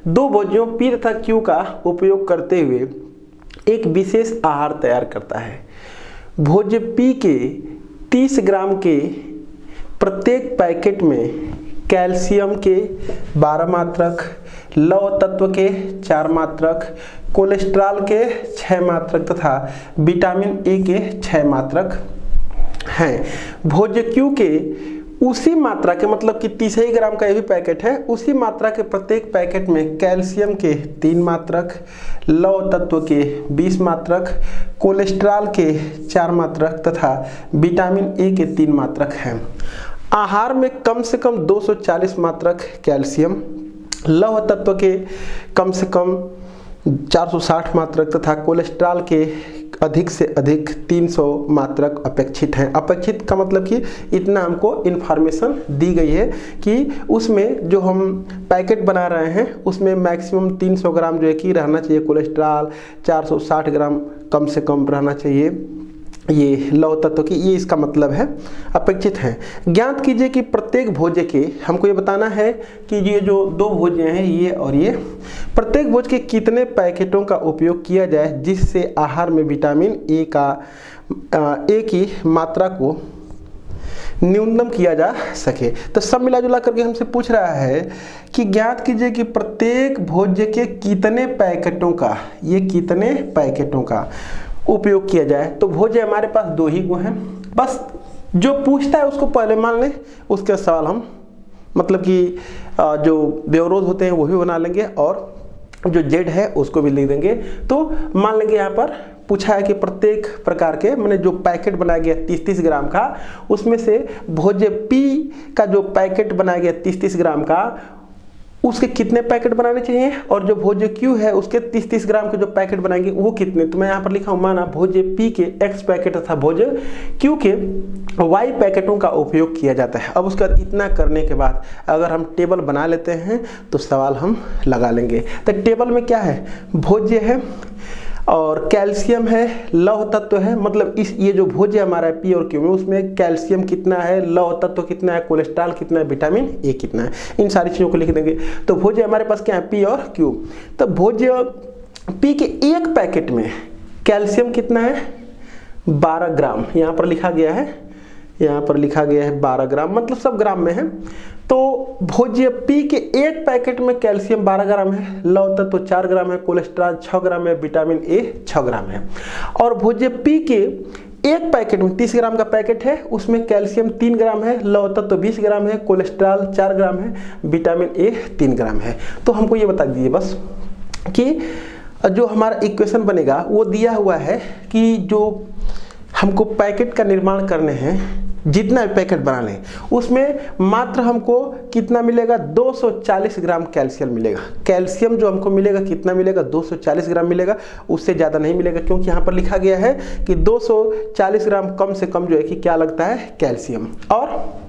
2 भोज्यों P तथा Q का उपयोग करते हुए एक विशेष आहार तैयार करता है। भोज्य P के 30 ग्राम के प्रत्येक पैकेट में कैल्शियम के 12 मात्रक, लौह तत्व के 4 मात्रक, कोलेस्ट्रॉल के 6 मात्रक तथा विटामिन ए के 6 मात्रक हैं। भोज्य Q के उसी मात्रा के, मतलब कि 30 ही ग्राम का ये भी पैकेट है, उसी मात्रा के प्रत्येक पैकेट में कैल्शियम के 3 मात्रक, लौह तत्व के 20 मात्रक, कोलेस्ट्रॉल के 4 मात्रक तथा विटामिन ए के 3 मात्रक हैं। आहार में कम से कम 240 मात्रक कैल्शियम, लौह तत्व के कम से कम 460 मात्रक तथा कोलेस्ट्रॉल के अधिक से अधिक 300 मात्रक अपेक्षित हैं। अपेक्षित का मतलब कि इतना हमको इन्फॉर्मेशन दी गई है कि उसमें जो हम पैकेट बना रहे हैं उसमें मैक्सिमम 300 ग्राम जो है कि रहना चाहिए कोलेस्ट्रॉल, 460 ग्राम कम से कम रहना चाहिए ये लौह तत्व की, ये इसका मतलब है अपेक्षित है। ज्ञात कीजिए कि प्रत्येक भोज्य के, हमको ये बताना है कि ये जो 2 भोज्य हैं ये और ये, प्रत्येक भोज्य के कितने पैकेटों का उपयोग किया जाए जिससे आहार में विटामिन ए की मात्रा को न्यूनतम किया जा सके। तो सब मिला जुला करके हमसे पूछ रहा है कि ज्ञात कीजिए कि प्रत्येक भोज्य के कितने पैकेटों का, ये कितने पैकेटों का उपयोग किया जाए। तो भोज्य हमारे पास 2 ही गुण हैं, बस जो पूछता है उसको पहले मान लें, उसके सवाल हम मतलब कि जो व्यवरोध होते हैं वो भी बना लेंगे और जो जेड है उसको भी लिख देंगे। तो मान लेंगे यहाँ पर पूछा है कि प्रत्येक प्रकार के, मैंने जो पैकेट बनाया गया 30-30 ग्राम का, उसमें से भोज्य P का जो पैकेट बनाया गया 30-30 ग्राम का, उसके कितने पैकेट बनाने चाहिए, और जो भोज्य Q है उसके 30-30 ग्राम के जो पैकेट बनाएंगे वो कितने। तो मैं यहाँ पर लिखा हूँ, माना भोज्य P के X पैकेट तथा भोज्य Q के Y पैकेटों का उपयोग किया जाता है। अब उसके बाद इतना करने के बाद अगर हम टेबल बना लेते हैं तो सवाल हम लगा लेंगे। तो टेबल में क्या है, भोज्य है और कैल्शियम है, लौह तत्व है, मतलब इस ये जो भोज्य हमारा है P और Q में, उसमें कैल्शियम कितना है, लौह तत्व कितना है, कोलेस्ट्रॉल कितना है, विटामिन ए कितना है, इन सारी चीज़ों को लिख देंगे। तो भोज्य हमारे पास क्या है, P और Q। तो भोज्य P के एक पैकेट में कैल्शियम कितना है, 12 ग्राम, यहाँ पर लिखा गया है, यहाँ पर लिखा गया है 12 ग्राम, मतलब सब ग्राम में है। तो भोज्य P के एक पैकेट में कैल्शियम 12 ग्राम है, लौह तत्व 4 ग्राम है, कोलेस्ट्रॉल 6 ग्राम है, विटामिन ए 6 ग्राम है। और भोज्य P के एक पैकेट में 30 ग्राम का पैकेट है, उसमें कैल्शियम 3 ग्राम है, लौह तत्व 20 ग्राम है, कोलेस्ट्रॉल 4 ग्राम है, विटामिन ए 3 ग्राम है। तो हमको ये बता दीजिए बस कि जो हमारा इक्वेशन बनेगा वो दिया हुआ है कि जो हमको पैकेट का निर्माण करने हैं, जितना भी पैकेट बना लें उसमें मात्र हमको कितना मिलेगा, 240 ग्राम कैल्शियम मिलेगा। कैल्शियम जो हमको मिलेगा कितना मिलेगा, 240 ग्राम मिलेगा, उससे ज़्यादा नहीं मिलेगा, क्योंकि यहाँ पर लिखा गया है कि 240 ग्राम कम से कम जो है कि क्या लगता है, कैल्शियम, और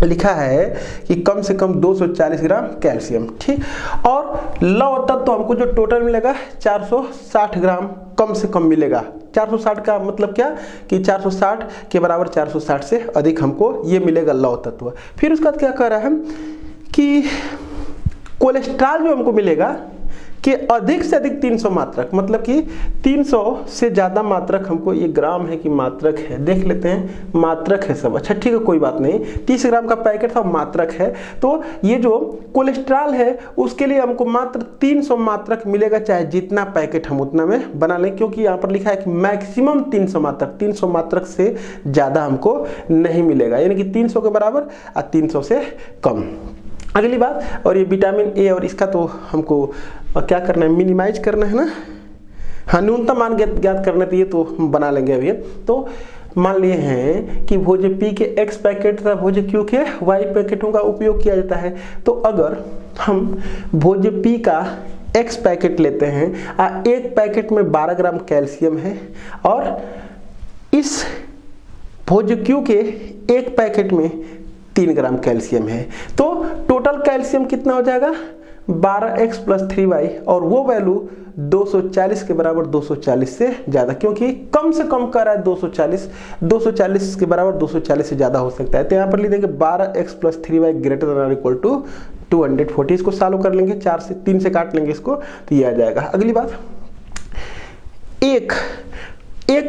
लिखा है कि कम से कम 240 ग्राम कैल्शियम, ठीक। और लौह तत्व तो हमको जो टोटल मिलेगा 460 ग्राम कम से कम मिलेगा। 460 का मतलब क्या कि 460 के बराबर 460 से अधिक हमको ये मिलेगा लौह तत्व। फिर उसके बाद क्या कह रहा है कि कोलेस्ट्रॉल जो हमको मिलेगा कि अधिक से अधिक 300 मात्रक, मतलब कि 300 से ज़्यादा मात्रक हमको, ये ग्राम है कि मात्रक है, देख लेते हैं, मात्रक है सब, अच्छा ठीक है कोई बात नहीं, 30 ग्राम का पैकेट था, मात्रक है। तो ये जो कोलेस्ट्रॉल है उसके लिए हमको मात्र 300 मात्रक मिलेगा, चाहे जितना पैकेट हम उतना में बना लें, क्योंकि यहाँ पर लिखा है कि मैक्सिमम 300 मात्रक, 300 मात्रक से ज़्यादा हमको नहीं मिलेगा, यानी कि 300 के बराबर और 300 से कम। अगली बात, और ये विटामिन ए, और इसका तो हमको क्या करना है, मिनिमाइज करना है ना, हाँ न्यूनतम मान ज्ञात करना, तो ये तो हम बना लेंगे अभी। तो मान लिए हैं कि भोज्य पी के x पैकेट तथा भोज्य क्यू के y पैकेटों का उपयोग किया जाता है। तो अगर हम भोज्य पी का x पैकेट लेते हैं, एक पैकेट में 12 ग्राम कैल्शियम है, और इस भोज्य क्यू के एक पैकेट में 3 ग्राम कैल्शियम है, तो टोटल कैल्शियम कितना हो जाएगा, 12x + 3y, और वो वैल्यू 240 के बराबर 240 से ज़्यादा, क्योंकि कम से कम कर रहा है 240 के बराबर 240 से ज़्यादा हो सकता है। तो यहाँ पर लिख देंगे 12x + 3y > 240। इसको सॉल्व कर लेंगे, 3 से काट लेंगे इसको, तो ये आ जाएगा। अगली बात, एक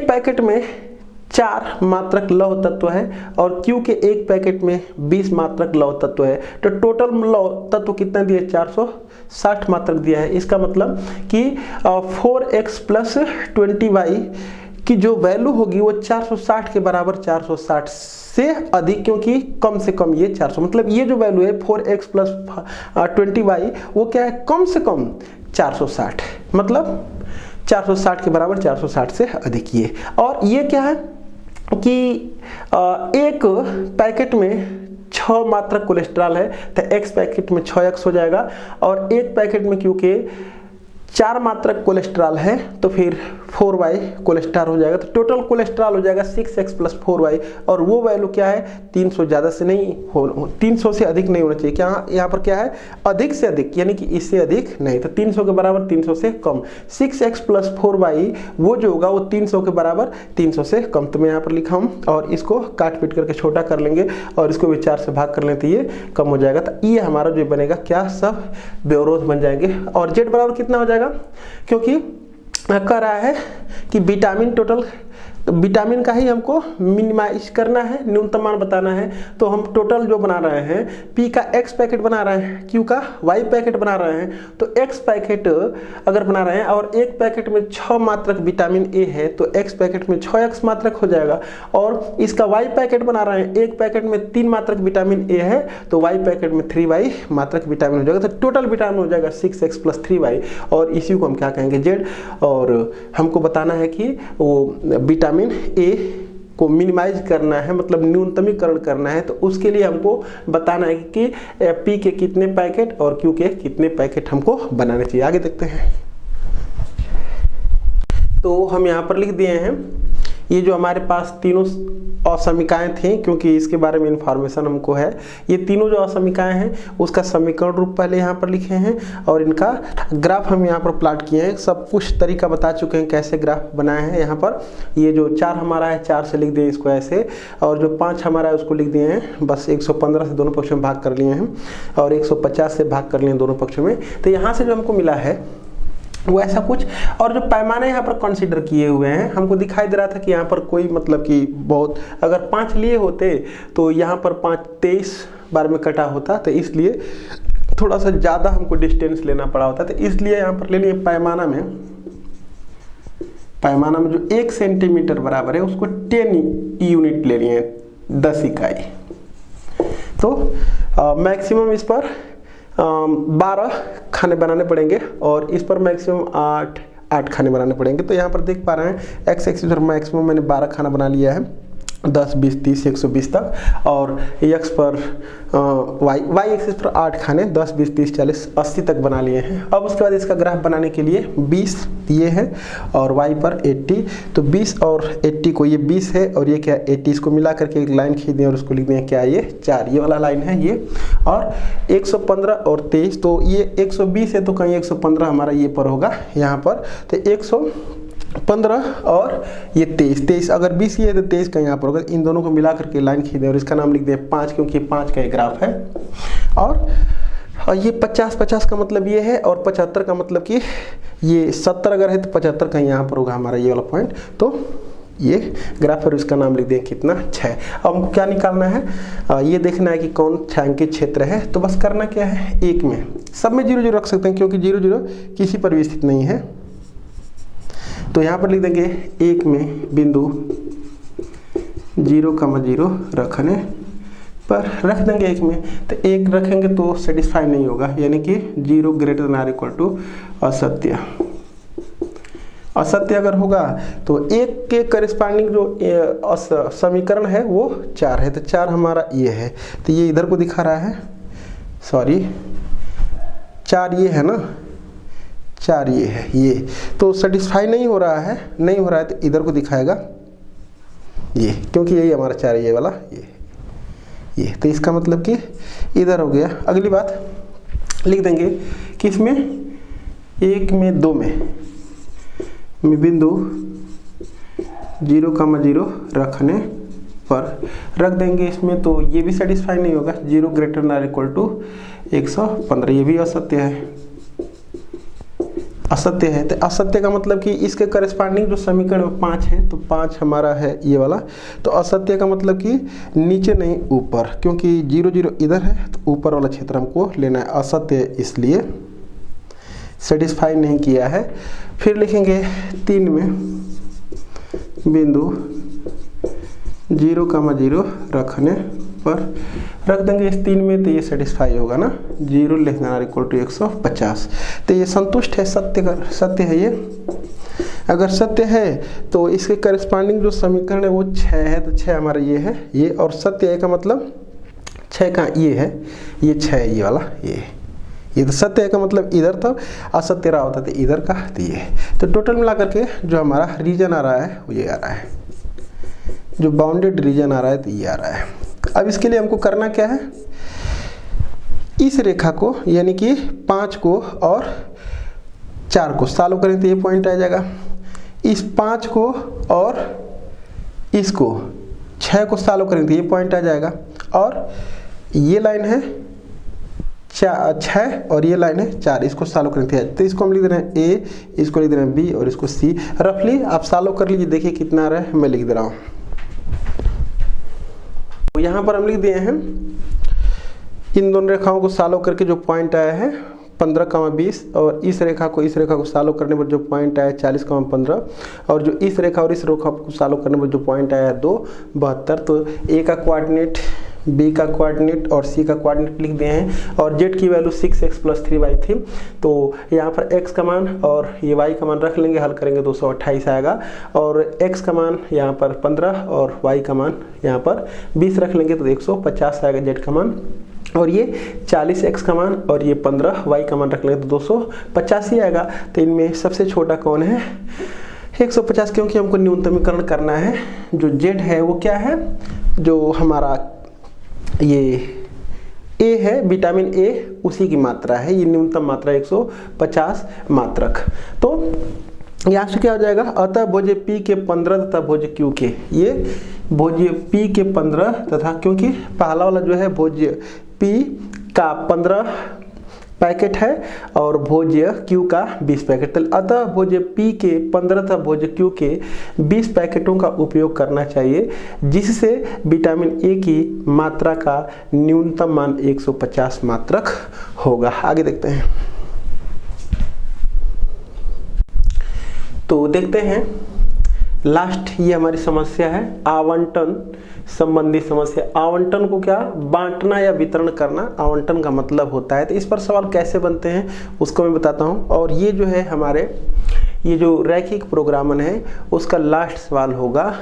पैकेट में 4 मात्रक लौह तत्व है, और क्यू के एक पैकेट में 20 मात्रक लौह तत्व है, तो टोटल लौह तत्व कितना दिया, 460 मात्रक दिया है। इसका मतलब कि 4x + 20y की जो वैल्यू होगी वो 460 के बराबर 460 से अधिक, क्योंकि कम से कम ये 400, मतलब ये जो वैल्यू है 4x + 20y वो क्या है, कम से कम 460, मतलब 460 के बराबर 460 से अधिक ये। और ये क्या है कि एक पैकेट में 6 मात्रक कोलेस्ट्रॉल है, तो x पैकेट में 6x हो जाएगा, और एक पैकेट में क्योंकि 4 मात्रक कोलेस्ट्रॉल है तो फिर 4y कोलेस्ट्रॉल हो जाएगा, तो टोटल कोलेस्ट्रॉल हो जाएगा 6x + 4y, और वो वैल्यू क्या है, 300 ज़्यादा से नहीं हो, 300 से अधिक नहीं होना चाहिए। क्या यहाँ पर क्या है, अधिक से अधिक, यानी कि इससे अधिक नहीं, तो 300 के बराबर 300 से कम, 6x + 4y वो जो होगा वो 300 के बराबर 300 से कम। तो मैं यहाँ पर लिखा हूँ, और इसको काट पीट करके छोटा कर लेंगे, और इसको भी 4 से भाग कर लें तो ये कम हो जाएगा। तो ये हमारा जो बनेगा क्या, सब बेवरोध बन जाएंगे। और z बराबर कितना हो जाएगा, क्योंकि कह रहा है कि विटामिन टोटल, विटामिन का ही हमको मिनिमाइज करना है, न्यूनतम मान बताना है। तो हम टोटल जो बना रहे हैं, पी का x पैकेट बना रहे हैं, क्यू का y पैकेट बना रहे हैं, तो x पैकेट अगर बना रहे हैं और एक पैकेट में 6 मात्रक विटामिन ए है, तो x पैकेट में 6x मात्रक हो जाएगा। और इसका y पैकेट बना रहे हैं, एक पैकेट में 3 मात्रक विटामिन ए है, तो y पैकेट में 3y मात्रक विटामिन हो जाएगा, तो टोटल विटामिन हो जाएगा 6x + 3y, और इसी को हम क्या कहेंगे, z। और हमको बताना है कि वो विटामिन ए को मिनिमाइज करना है, मतलब न्यूनतमीकरण करना है, तो उसके लिए हमको बताना है कि पी के कितने पैकेट और क्यू के कितने पैकेट हमको बनाने चाहिए। आगे देखते हैं। तो हम यहाँ पर लिख दिए हैं, ये जो हमारे पास तीनों असमीकाएं थी, क्योंकि इसके बारे में इंफॉर्मेशन हमको है, ये तीनों जो असमीकाएं हैं उसका समीकरण रूप पहले यहाँ पर लिखे हैं, और इनका ग्राफ हम यहाँ पर प्लॉट किए हैं। सब कुछ तरीका बता चुके हैं कैसे ग्राफ बनाए हैं। यहाँ पर ये जो 4 हमारा है, 4 से लिख दिए इसको ऐसे, और जो 5 हमारा है उसको लिख दिए हैं, बस 115 से दोनों पक्षों में भाग कर लिए हैं, और 150 से भाग कर लिए दोनों पक्षों में। तो यहाँ से जो हमको मिला है वो ऐसा कुछ। और जो पैमाने यहाँ पर कंसीडर किए हुए हैं, हमको दिखाई दे रहा था कि यहाँ पर कोई मतलब कि बहुत, अगर 5 लिए होते तो यहाँ पर 5 23 बार में कटा होता, तो इसलिए थोड़ा सा ज़्यादा हमको डिस्टेंस लेना पड़ा होता, तो इसलिए यहाँ पर ले लिए पैमाना में पैमाना में जो 1 सेंटीमीटर बराबर है उसको 10 यूनिट ले लिए हैं, 10 इकाई। तो मैक्सिमम इस पर 12 खाने बनाने पड़ेंगे और इस पर मैक्सिमम 8 खाने बनाने पड़ेंगे। तो यहाँ पर देख पा रहे हैं एक्स एक्सिस पर मैक्सिमम मैंने 12 खाना बना लिया है, 10, 20, 30, 120 तक, और एक्स पर वाई एक्सिस पर 8 खाने 10, 20, 30, 40, 80 तक बना लिए हैं। अब उसके बाद इसका ग्राफ बनाने के लिए 20 ये है और वाई पर 80, तो 20 और 80 को ये 20 है और ये क्या 80, इसको मिला करके एक लाइन खींच दें और उसको लिख दें क्या ये 4, ये वाला लाइन है ये। और 115 और 23, तो ये 120 है तो कहीं 115 हमारा ये पर होगा यहाँ पर, तो 115 और ये 23, अगर 20 ये है तो 23 का यहाँ पर होगा। इन दोनों को मिला करके लाइन खींच दें और इसका नाम लिख दें 5, क्योंकि 5 का एक ग्राफ है। और ये 50 का मतलब ये है और 75 का मतलब कि ये 70 अगर है तो 75 का यहाँ पर होगा हमारा ये वाला पॉइंट। तो ये ग्राफ और इसका नाम लिख दें कितना 6। अब क्या निकालना है, ये देखना है कि कौन छायांकित क्षेत्र है। तो बस करना क्या है, एक में सब में 0 0 रख सकते हैं क्योंकि 0 0 किसी पर भी स्थित नहीं है। तो यहाँ पर लिख देंगे 1 में बिंदु 0,0 रखने पर रख देंगे 1 में, तो 1 रखेंगे तो सेटिस्फाई नहीं होगा, यानी कि 0 ग्रेटर देन इक्वल टू असत्य। असत्य अगर होगा तो 1 के करिस्पॉन्डिंग जो समीकरण है वो 4 है, तो 4 हमारा ये है, तो ये इधर को दिखा रहा है, सॉरी 4 ये है ना, 4 ये है ये, तो सेटिस्फाई नहीं हो रहा है, तो इधर को दिखाएगा ये, क्योंकि यही हमारा 4 ये वाला ये, तो इसका मतलब कि इधर हो गया। अगली बात लिख देंगे कि इसमें 1 में 2 में बिंदु 0,0 रखने पर रख देंगे इसमें, तो ये भी सेटिस्फाई नहीं होगा, 0 ग्रेटर देन इक्वल टू 115, ये भी असत्य है, असत्य है। तो असत्य का मतलब कि इसके करस्पॉन्डिंग जो समीकरण 5 है, तो 5 हमारा है ये वाला, तो असत्य का मतलब कि नीचे नहीं ऊपर, क्योंकि 0 0 इधर है तो ऊपर वाला क्षेत्र हमको लेना है, असत्य इसलिए सेटिस्फाई नहीं किया है। फिर लिखेंगे 3 में बिंदु 0,0 रखने पर रख देंगे इस 3 में, तो ये सेटिस्फाई होगा ना, 0 लेस देन इक्वल टू 150, तो ये संतुष्ट है, सत्य है ये। अगर सत्य है तो इसके करस्पॉन्डिंग जो समीकरण है वो 6 है, तो 6 हमारा ये है ये, और सत्य है का मतलब 6 का ये है, ये 6 है ये वाला ये तो सत्य है का मतलब इधर था, असत्य रहा होता तो इधर का, तो ये। तो टोटल मिला करके जो हमारा रीजन आ रहा है वो ये आ रहा है, जो बाउंडेड रीजन आ रहा है तो ये आ रहा है। अब इसके लिए हमको करना क्या है, इस रेखा को यानी कि 5 को और 4 को सॉल्व करें तो ये पॉइंट आ जाएगा, इस 5 को और इसको 6 को सॉल्व करें तो ये पॉइंट आ जाएगा, और ये लाइन है 6 और ये लाइन है 4, इसको सॉल्व करें तो इसको हम लिख दे रहे हैं A, इसको लिख दे रहे हैं B और इसको C। रफली आप सॉल्व कर लीजिए, देखिए कितना आ रहा है, मैं लिख दे रहा हूँ। तो यहाँ पर हम लिख दिए हैं इन दोनों रेखाओं को सॉल्व करके जो पॉइंट आया है 15,20, और इस रेखा को सॉल्व करने पर जो पॉइंट आया 40,15, और जो इस रेखा और इस रेखा को सॉल्व करने पर जो पॉइंट आया 2,72। तो A का कोऑर्डिनेट, B का कोऑर्डिनेट और C का कोऑर्डिनेट लिख दिए हैं, और Z की वैल्यू 6x + 3y थी, तो यहाँ पर x का मान और ये y का मान रख लेंगे, हल करेंगे 228 आएगा, और x का मान यहाँ पर 15 और y का मान यहाँ पर 20 रख लेंगे तो 150 आएगा Z का मान, और ये 40x का मान और ये 15 y का मान रख लेंगे तो 250 ही आएगा। तो इनमें सबसे छोटा कौन है, 150, क्योंकि हमको न्यूनतमीकरण करना है। जो Z है वो क्या है, जो हमारा ये A है, विटामिन A उसी की मात्रा है, ये न्यूनतम मात्रा 150 मात्रक। तो यहाँ से क्या हो जाएगा, अतः भोज्य P के 15 तथा भोज्य Q के, ये भोज्य P के 15 तथा, क्योंकि पहला वाला जो है भोज्य P का 15 पैकेट है और भोज्य Q का 20 पैकेट, अतः भोज्य P के 15 तथा भोज्य Q के 20 पैकेटों का उपयोग करना चाहिए, जिससे विटामिन A की मात्रा का न्यूनतम मान 150 मात्रक होगा। आगे देखते हैं। तो देखते हैं लास्ट ये हमारी समस्या है आवंटन संबंधी समस्या। आवंटन को क्या बांटना या वितरण करना आवंटन का मतलब होता है। तो इस पर सवाल कैसे बनते हैं उसको मैं बताता हूँ। और ये जो है हमारे ये जो रैखिक प्रोग्रामन है उसका लास्ट सवाल होगा।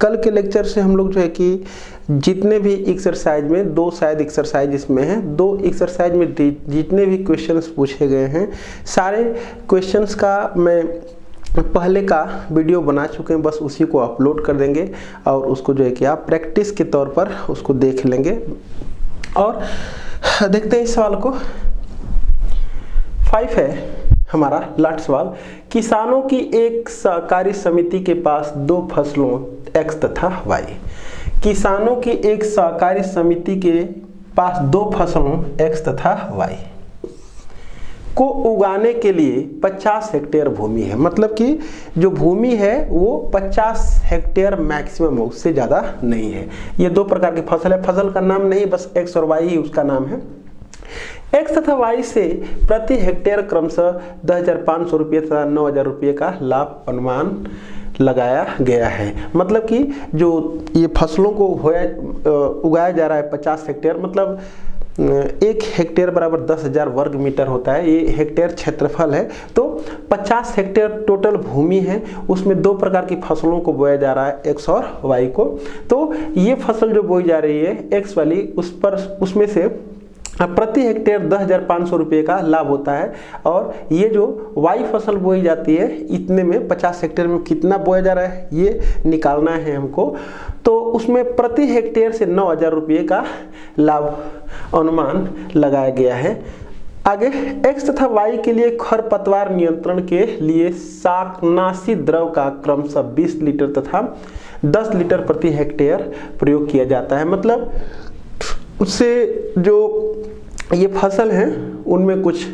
कल के लेक्चर से हम लोग जो है कि जितने भी एक्सरसाइज में 2 शायद एक्सरसाइज इसमें हैं, 2 एक्सरसाइज में जितने भी क्वेश्चंस पूछे गए हैं सारे क्वेश्चंस का मैं पहले का वीडियो बना चुके हैं, बस उसी को अपलोड कर देंगे और उसको जो है कि आप प्रैक्टिस के तौर पर उसको देख लेंगे। और देखते हैं इस सवाल को। 5 है हमारा लास्ट सवाल। किसानों की एक सहकारी समिति के पास 2 फसलों X तथा Y। किसानों की एक सहकारी समिति के पास 2 फसलों X तथा Y को उगाने के लिए 50 हेक्टेयर भूमि है। मतलब कि जो भूमि है वो 50 हेक्टेयर मैक्सिमम है, उससे ज़्यादा नहीं है। ये 2 प्रकार की फसल है, फसल का नाम नहीं, बस X और Y ही उसका नाम है। X तथा Y से प्रति हेक्टेयर क्रमशः 10,500 रुपये तथा 9,000 रुपये का लाभ अनुमान लगाया गया है। मतलब कि जो ये फसलों को उगाया जा रहा है 50 हेक्टेयर, मतलब 1 हेक्टेयर बराबर 10,000 वर्ग मीटर होता है, ये हेक्टेयर क्षेत्रफल है। तो 50 हेक्टेयर टोटल भूमि है, उसमें 2 प्रकार की फसलों को बोया जा रहा है, X और Y को। तो ये फसल जो बोई जा रही है X वाली, उसमें से प्रति हेक्टेयर 10,500 रुपये का लाभ होता है। और ये जो Y फसल बोई जाती है इतने में 50 हेक्टेयर में कितना बोया जा रहा है ये निकालना है हमको। तो उसमें प्रति हेक्टेयर से 9,000 रुपये का लाभ अनुमान लगाया गया है। आगे X तथा Y के लिए खरपतवार नियंत्रण के लिए शाकनाशी द्रव का क्रमशः 20 लीटर तथा 10 लीटर प्रति हेक्टेयर प्रयोग किया जाता है। मतलब उससे जो ये फसल है उनमें कुछ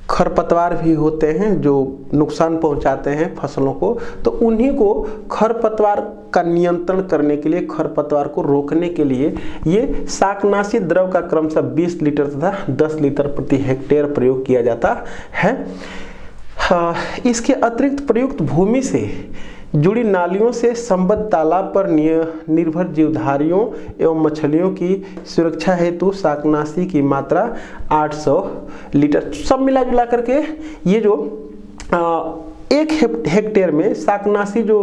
खरपतवार भी होते हैं जो नुकसान पहुंचाते हैं फसलों को, तो उन्हीं को खरपतवार का नियंत्रण करने के लिए, खरपतवार को रोकने के लिए ये शाकनाशी द्रव का क्रमशः 20 लीटर तथा 10 लीटर प्रति हेक्टेयर प्रयोग किया जाता है। इसके अतिरिक्त प्रयुक्त भूमि से जुड़ी नालियों से संबद्ध तालाब पर निर्भर जीवधारियों एवं मछलियों की सुरक्षा हेतु शाकनाशी की मात्रा 800 लीटर। सब मिला जुला करके ये जो 1 हेक्टेयर में शाकनाशी जो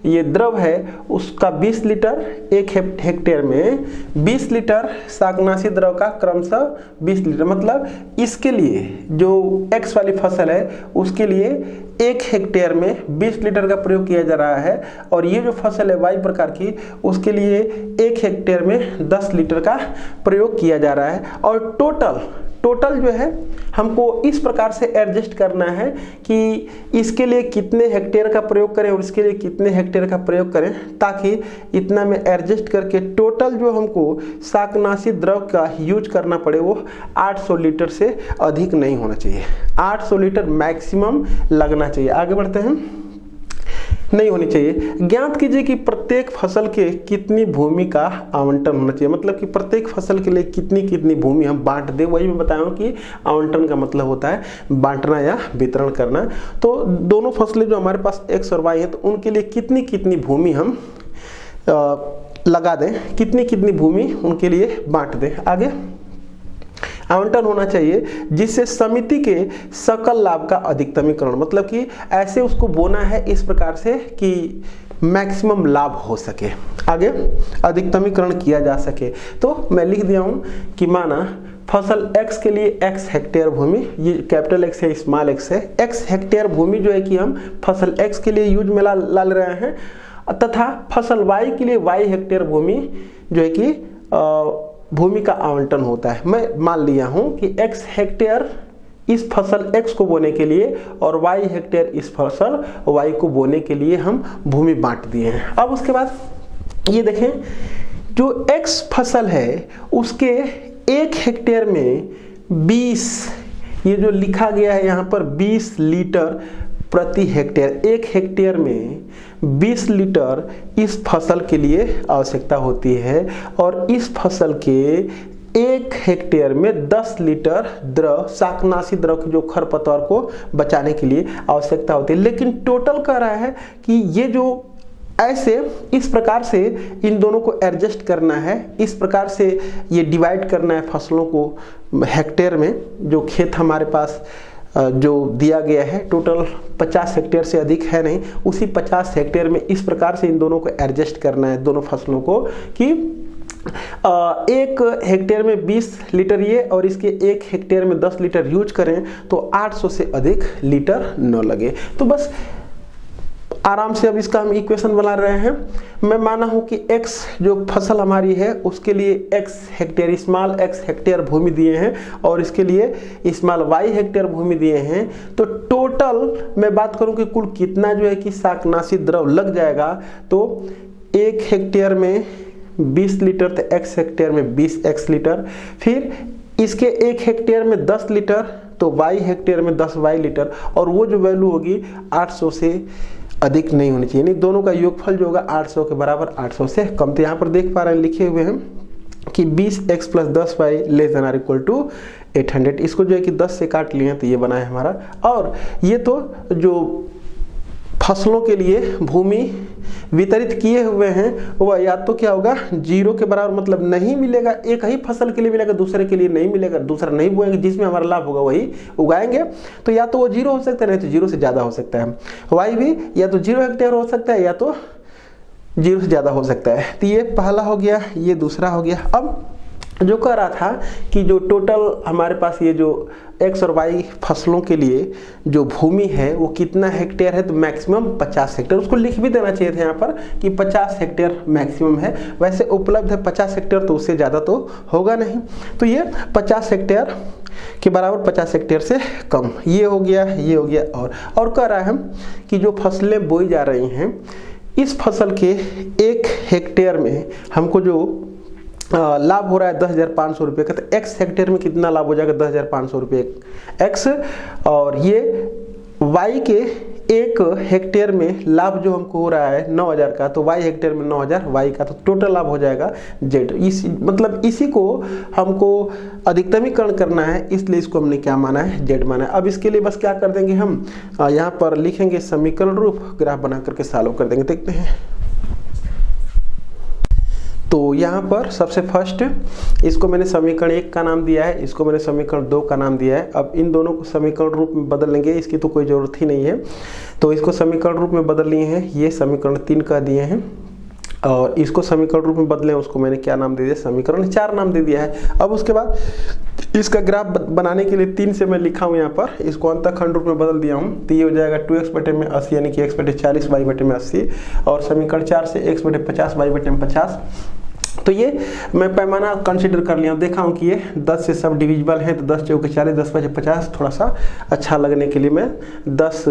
ये द्रव है उसका 20 लीटर, 1 हेक्टेयर में 20 लीटर शाकनाशी द्रव का क्रमशः 20 लीटर। मतलब इसके लिए जो X वाली फसल है उसके लिए 1 हेक्टेयर में 20 लीटर का प्रयोग किया जा रहा है, और ये जो फसल है Y प्रकार की उसके लिए 1 हेक्टेयर में 10 लीटर का प्रयोग किया जा रहा है। और टोटल जो है हमको इस प्रकार से एडजस्ट करना है कि इसके लिए कितने हेक्टेयर का प्रयोग करें और इसके लिए कितने हेक्टेयर का प्रयोग करें, ताकि इतना में एडजस्ट करके टोटल जो हमको शाकनाशी द्रव का यूज करना पड़े वो 800 लीटर से अधिक नहीं होना चाहिए। 800 लीटर मैक्सिमम लगना चाहिए। आगे बढ़ते हैं। नहीं होनी चाहिए। ज्ञात कीजिए कि प्रत्येक फसल के कितनी भूमि का आवंटन होना चाहिए। मतलब कि प्रत्येक फसल के लिए कितनी कितनी भूमि हम बांट दें, वही मैं बताया हूँ कि आवंटन का मतलब होता है बांटना या वितरण करना। तो दोनों फसलें जो हमारे पास X और Y है तो उनके लिए कितनी कितनी भूमि हम लगा दें, कितनी कितनी भूमि उनके लिए बांट दें। आगे आवंटन होना चाहिए जिससे समिति के सकल लाभ का अधिकतमीकरण, मतलब कि ऐसे उसको बोना है इस प्रकार से कि मैक्सिमम लाभ हो सके, आगे अधिकतमीकरण किया जा सके। तो मैं लिख दिया हूं कि माना फसल X के लिए X हेक्टेयर भूमि, ये कैपिटल X है स्मॉल x है, X हेक्टेयर भूमि जो है कि हम फसल X के लिए यूज में ला रहे हैं, तथा फसल Y के लिए Y हेक्टेयर भूमि जो है कि भूमि का आवंटन होता है। मैं मान लिया हूं कि X हेक्टेयर इस फसल X को बोने के लिए और Y हेक्टेयर इस फसल Y को बोने के लिए हम भूमि बांट दिए हैं। अब उसके बाद ये देखें, जो X फसल है उसके 1 हेक्टेयर में 20, ये जो लिखा गया है यहाँ पर 20 लीटर प्रति हेक्टेयर, 1 हेक्टेयर में 20 लीटर इस फसल के लिए आवश्यकता होती है, और इस फसल के 1 हेक्टेयर में 10 लीटर द्रव, शाकनाशी द्रव की जो खरपतवार को बचाने के लिए आवश्यकता होती है। लेकिन टोटल कह रहा है कि ये जो ऐसे इस प्रकार से इन दोनों को एडजस्ट करना है, इस प्रकार से ये डिवाइड करना है फसलों को हेक्टेयर में। जो खेत हमारे पास जो दिया गया है टोटल 50 हेक्टेयर से अधिक है नहीं, उसी 50 हेक्टेयर में इस प्रकार से इन दोनों को एडजस्ट करना है, दोनों फसलों को, कि 1 हेक्टेयर में 20 लीटर ये और इसके 1 हेक्टेयर में 10 लीटर यूज करें तो 800 से अधिक लीटर न लगे। तो बस आराम से अब इसका हम इक्वेशन बना रहे हैं। मैं माना हूं कि x जो फसल हमारी है उसके लिए x hectare, small x hectare भूमि दिए हैं और इसके लिए स्मॉल y हेक्टेयर भूमि दिए हैं। तो टोटल मैं बात करूं कि कुल कितना जो है कि शाकनाशी द्रव लग जाएगा, तो 1 हेक्टेयर में 20 लीटर तो x हेक्टेयर में 20x लीटर, फिर इसके 1 हेक्टेयर में 10 लीटर तो y हेक्टेयर में 10y लीटर, और वो जो वैल्यू होगी 800 से अधिक नहीं होनी चाहिए, यानी दोनों का योगफल जो होगा 800 के बराबर 800 से कम। तो यहाँ पर देख पा रहे हैं लिखे हुए हैं कि 20x + 10y ≤ 800। इसको जो है कि 10 से काट लिए तो ये बना है हमारा। और ये तो जो फसलों के लिए भूमि वितरित किए हुए हैं वह या तो क्या होगा 0 के बराबर, मतलब नहीं मिलेगा, एक ही फसल के लिए मिलेगा, दूसरे के लिए नहीं मिलेगा, दूसरा नहीं बोएंगे, जिसमें हमारा लाभ होगा वही उगाएंगे। तो या तो वो 0 हो सकता है, नहीं तो 0 से ज़्यादा हो सकता है। वाई भी या तो 0 हेक्टेयर हो सकता है या तो 0 से ज़्यादा हो सकता है। तो ये पहला हो गया, ये दूसरा हो गया। अब जो कह रहा था कि जो टोटल हमारे पास ये जो x और y फसलों के लिए जो भूमि है वो कितना हेक्टेयर है, तो मैक्सिमम 50 हेक्टेयर। उसको लिख भी देना चाहिए था यहाँ पर कि 50 हेक्टेयर मैक्सिमम है। वैसे उपलब्ध है 50 हेक्टेयर, तो उससे ज़्यादा तो होगा नहीं। तो ये 50 हेक्टेयर के बराबर 50 हेक्टेयर से कम, ये हो गया, ये हो गया। और कह रहा है कि जो फसलें बोई जा रही हैं, इस फसल के 1 हेक्टेयर में हमको जो लाभ हो रहा है 10,500 रुपये का, तो x हेक्टेयर में कितना लाभ हो जाएगा 10,500 रुपये x, और ये y के 1 हेक्टेयर में लाभ जो हमको हो रहा है 9,000 का, तो y हेक्टेयर में 9,000 y का, तो टोटल लाभ हो जाएगा z। मतलब इसी को हमको अधिकतमीकरण करना है, इसलिए इसको हमने क्या माना है, z माना है। अब इसके लिए बस क्या कर देंगे हम, यहाँ पर लिखेंगे समीकरण रूप, ग्राफ बना करके सॉल्व कर देंगे। देखते हैं। तो यहाँ पर सबसे फर्स्ट इसको मैंने समीकरण 1 का नाम दिया है, इसको मैंने समीकरण 2 का नाम दिया है। अब इन दोनों को समीकरण रूप में बदल लेंगे, इसकी तो कोई ज़रूरत ही नहीं है। तो इसको समीकरण रूप में बदल लिए हैं, ये समीकरण 3 का दिए हैं, और इसको समीकरण रूप में बदले, उसको मैंने क्या नाम दे दिया, समीकरण 4 नाम दे दिया है। अब उसके बाद इसका ग्राफ बनाने के लिए 3 से मैं लिखा हूँ यहाँ पर, इसको अंतःखंड रूप में बदल दिया हूँ। तो ये हो जाएगा 2x/80 यानी कि x/40 y/80, और समीकरण 4 से x/50 y/50। तो ये मैं पैमाना कंसिडर कर लिया हूँ, देखा हूँ कि ये 10 से सब डिविजिबल है, तो 10 चौके 40, 10/50, थोड़ा सा अच्छा लगने के लिए मैं 10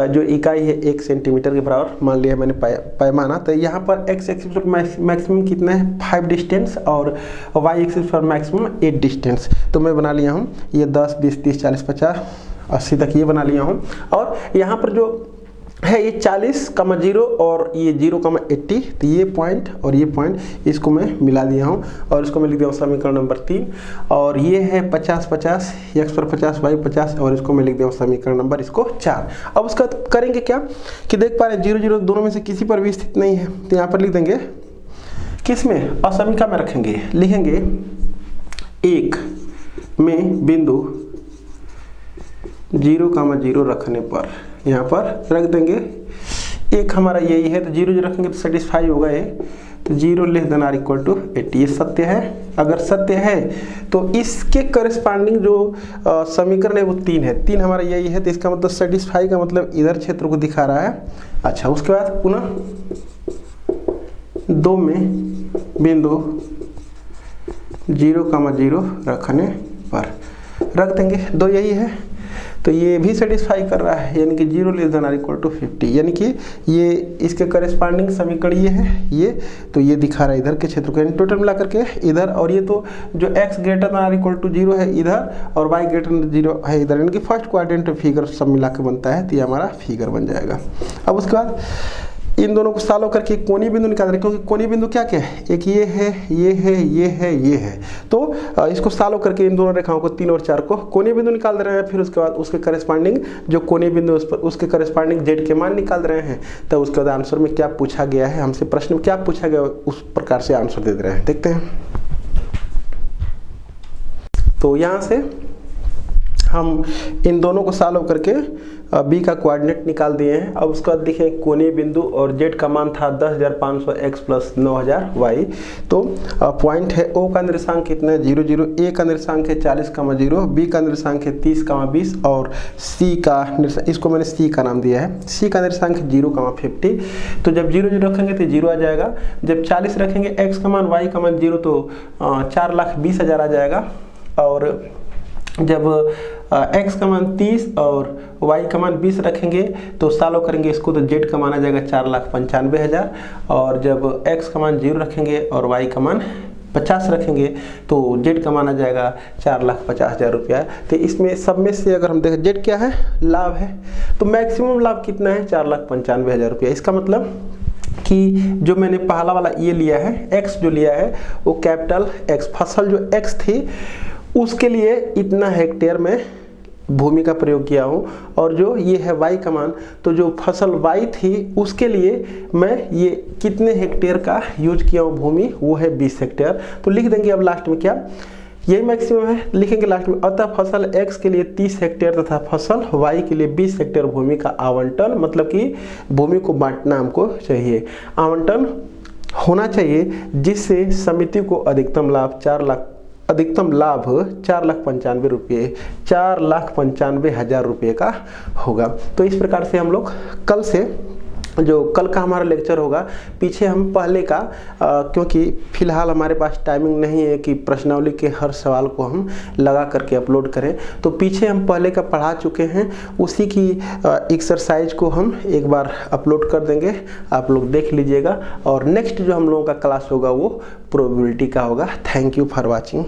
जो इकाई है 1 सेंटीमीटर के बराबर मान लिया मैंने पैमाना। तो यहाँ पर x एक्सिस पर मैक्सिमम कितना है 5 डिस्टेंस, और y एक्सिस पर मैक्सिमम 8 डिस्टेंस। तो मैं बना लिया हूँ ये 10, 20, 30, 40, 50, 80 तक ये बना लिया हूँ। और यहाँ पर जो है ये 40,0 और ये 0,80, तो ये पॉइंट और ये पॉइंट इसको मैं मिला दिया हूँ, और इसको मैं लिख दिया हूँ समीकरण नंबर 3। और ये है 50/50 x पर 50 y/50, और इसको मैं लिख दिया हूँ समीकरण नंबर इसको 4। अब उसका करेंगे क्या कि देख पा रहे 0, 0 दोनों में से किसी पर भी स्थित नहीं है, तो यहाँ पर लिख देंगे किस में, असमीका में रखेंगे, लिखेंगे 1 में बिंदु 0,0 रखने पर यहाँ पर रख देंगे। एक हमारा यही है, तो 0 जो रखेंगे तो सेटिस्फाई होगा ये, तो 0 ≤ 80, ये सत्य है। अगर सत्य है तो इसके करस्पॉन्डिंग जो समीकरण है वो 3 है, 3 हमारा यही है, तो इसका मतलब सेटिस्फाई का मतलब इधर क्षेत्र को दिखा रहा है। अच्छा, उसके बाद पुनः 2 में बिंदु 0,0 रखने पर रख देंगे, 2 यही है, तो ये भी सेटिस्फाई कर रहा है, यानी कि 0 ≤ 50, यानी कि ये इसके करस्पॉन्डिंग समीकरण ये है, ये तो ये दिखा रहा है इधर के क्षेत्र को, यानी टोटल मिला करके इधर, और ये तो जो x ≥ 0 है इधर और y ≥ 0 है इधर, यानी कि फर्स्ट क्वाड्रेंट फिगर सब मिला के बनता है, तो ये हमारा फिगर बन जाएगा। अब उसके बाद इन दोनों को सॉल्व करके कोणीय बिंदु निकाल रहे हैं, क्योंकि कोणीय बिंदु क्या क्या है, एक ये है, ये है, ये है, ये है। तो इसको सॉल्व करके इन दोनों रेखाओं को 3 और 4 को कोणीय बिंदु निकाल दे रहे हैं। फिर उसके बाद उसके करस्पॉन्डिंग जो कोणीय बिंदु उस पर उसके करस्पॉन्डिंग जेड के मान निकाल रहे हैं। तो उसके बाद आंसर में क्या पूछा गया है, हमसे प्रश्न में क्या पूछा गया उस प्रकार से आंसर दे रहे हैं। देखते हैं। तो यहाँ से हम इन दोनों को सॉल्व करके बी का कोऑर्डिनेट निकाल दिए हैं। अब उसके बाद देखें कोणीय बिंदु और जेड का मान था 10,500 x प्लस 9,000 y। तो पॉइंट है ओ का निर्देशांक कितना है 0 0, ए का निर्देशांक है 40,0, बी का निर्देशांक है 30,20 और सी का निर्देशांक, इसको मैंने सी का नाम दिया है, सी का निर्देशांक 0,50। तो जब 0 0 रखेंगे तो 0 आ जाएगा। जब 40 रखेंगे x का मान y का मान 0 तो 4,20,000 आ जाएगा। और जब x का मान 30 और y का मान 20 रखेंगे तो सॉल्व करेंगे इसको तो z का मान आ जाएगा 4,95,000। और जब x का मान 0 रखेंगे और y का मान 50 रखेंगे तो z का मान आ जाएगा 4,50,000 रुपया। तो इसमें सब में से अगर हम देखें z क्या है, लाभ है, तो मैक्सिमम लाभ कितना है 4,95,000 रुपया। इसका मतलब कि जो मैंने पहला वाला ये लिया है x जो लिया है वो कैपिटल x, फसल जो x थी उसके लिए इतना हेक्टेयर में भूमि का प्रयोग किया हूँ। और जो ये है y का मान, तो जो फसल y थी उसके लिए मैं ये कितने हेक्टेयर का यूज किया हूँ भूमि, वो है 20 हेक्टेयर। तो लिख देंगे अब लास्ट में क्या, यही मैक्सिमम है, लिखेंगे लास्ट में। अतः फसल x के लिए 30 हेक्टेयर तथा फसल y के लिए 20 हेक्टेयर भूमि का आवंटन, मतलब कि भूमि को बांटना हमको चाहिए, आवंटन होना चाहिए जिससे समिति को अधिकतम लाभ 4,95,000 रुपये, 4,95,000 रुपये का होगा। तो इस प्रकार से हम लोग कल का हमारा लेक्चर होगा, पीछे हम पहले का क्योंकि फिलहाल हमारे पास टाइमिंग नहीं है कि प्रश्नावली के हर सवाल को हम लगा करके अपलोड करें, तो पीछे हम पहले का पढ़ा चुके हैं, उसी की एक्सरसाइज को हम एक बार अपलोड कर देंगे, आप लोग देख लीजिएगा। और नेक्स्ट जो हम लोगों का क्लास होगा वो प्रोबेबिलिटी का होगा। Thank you for watching.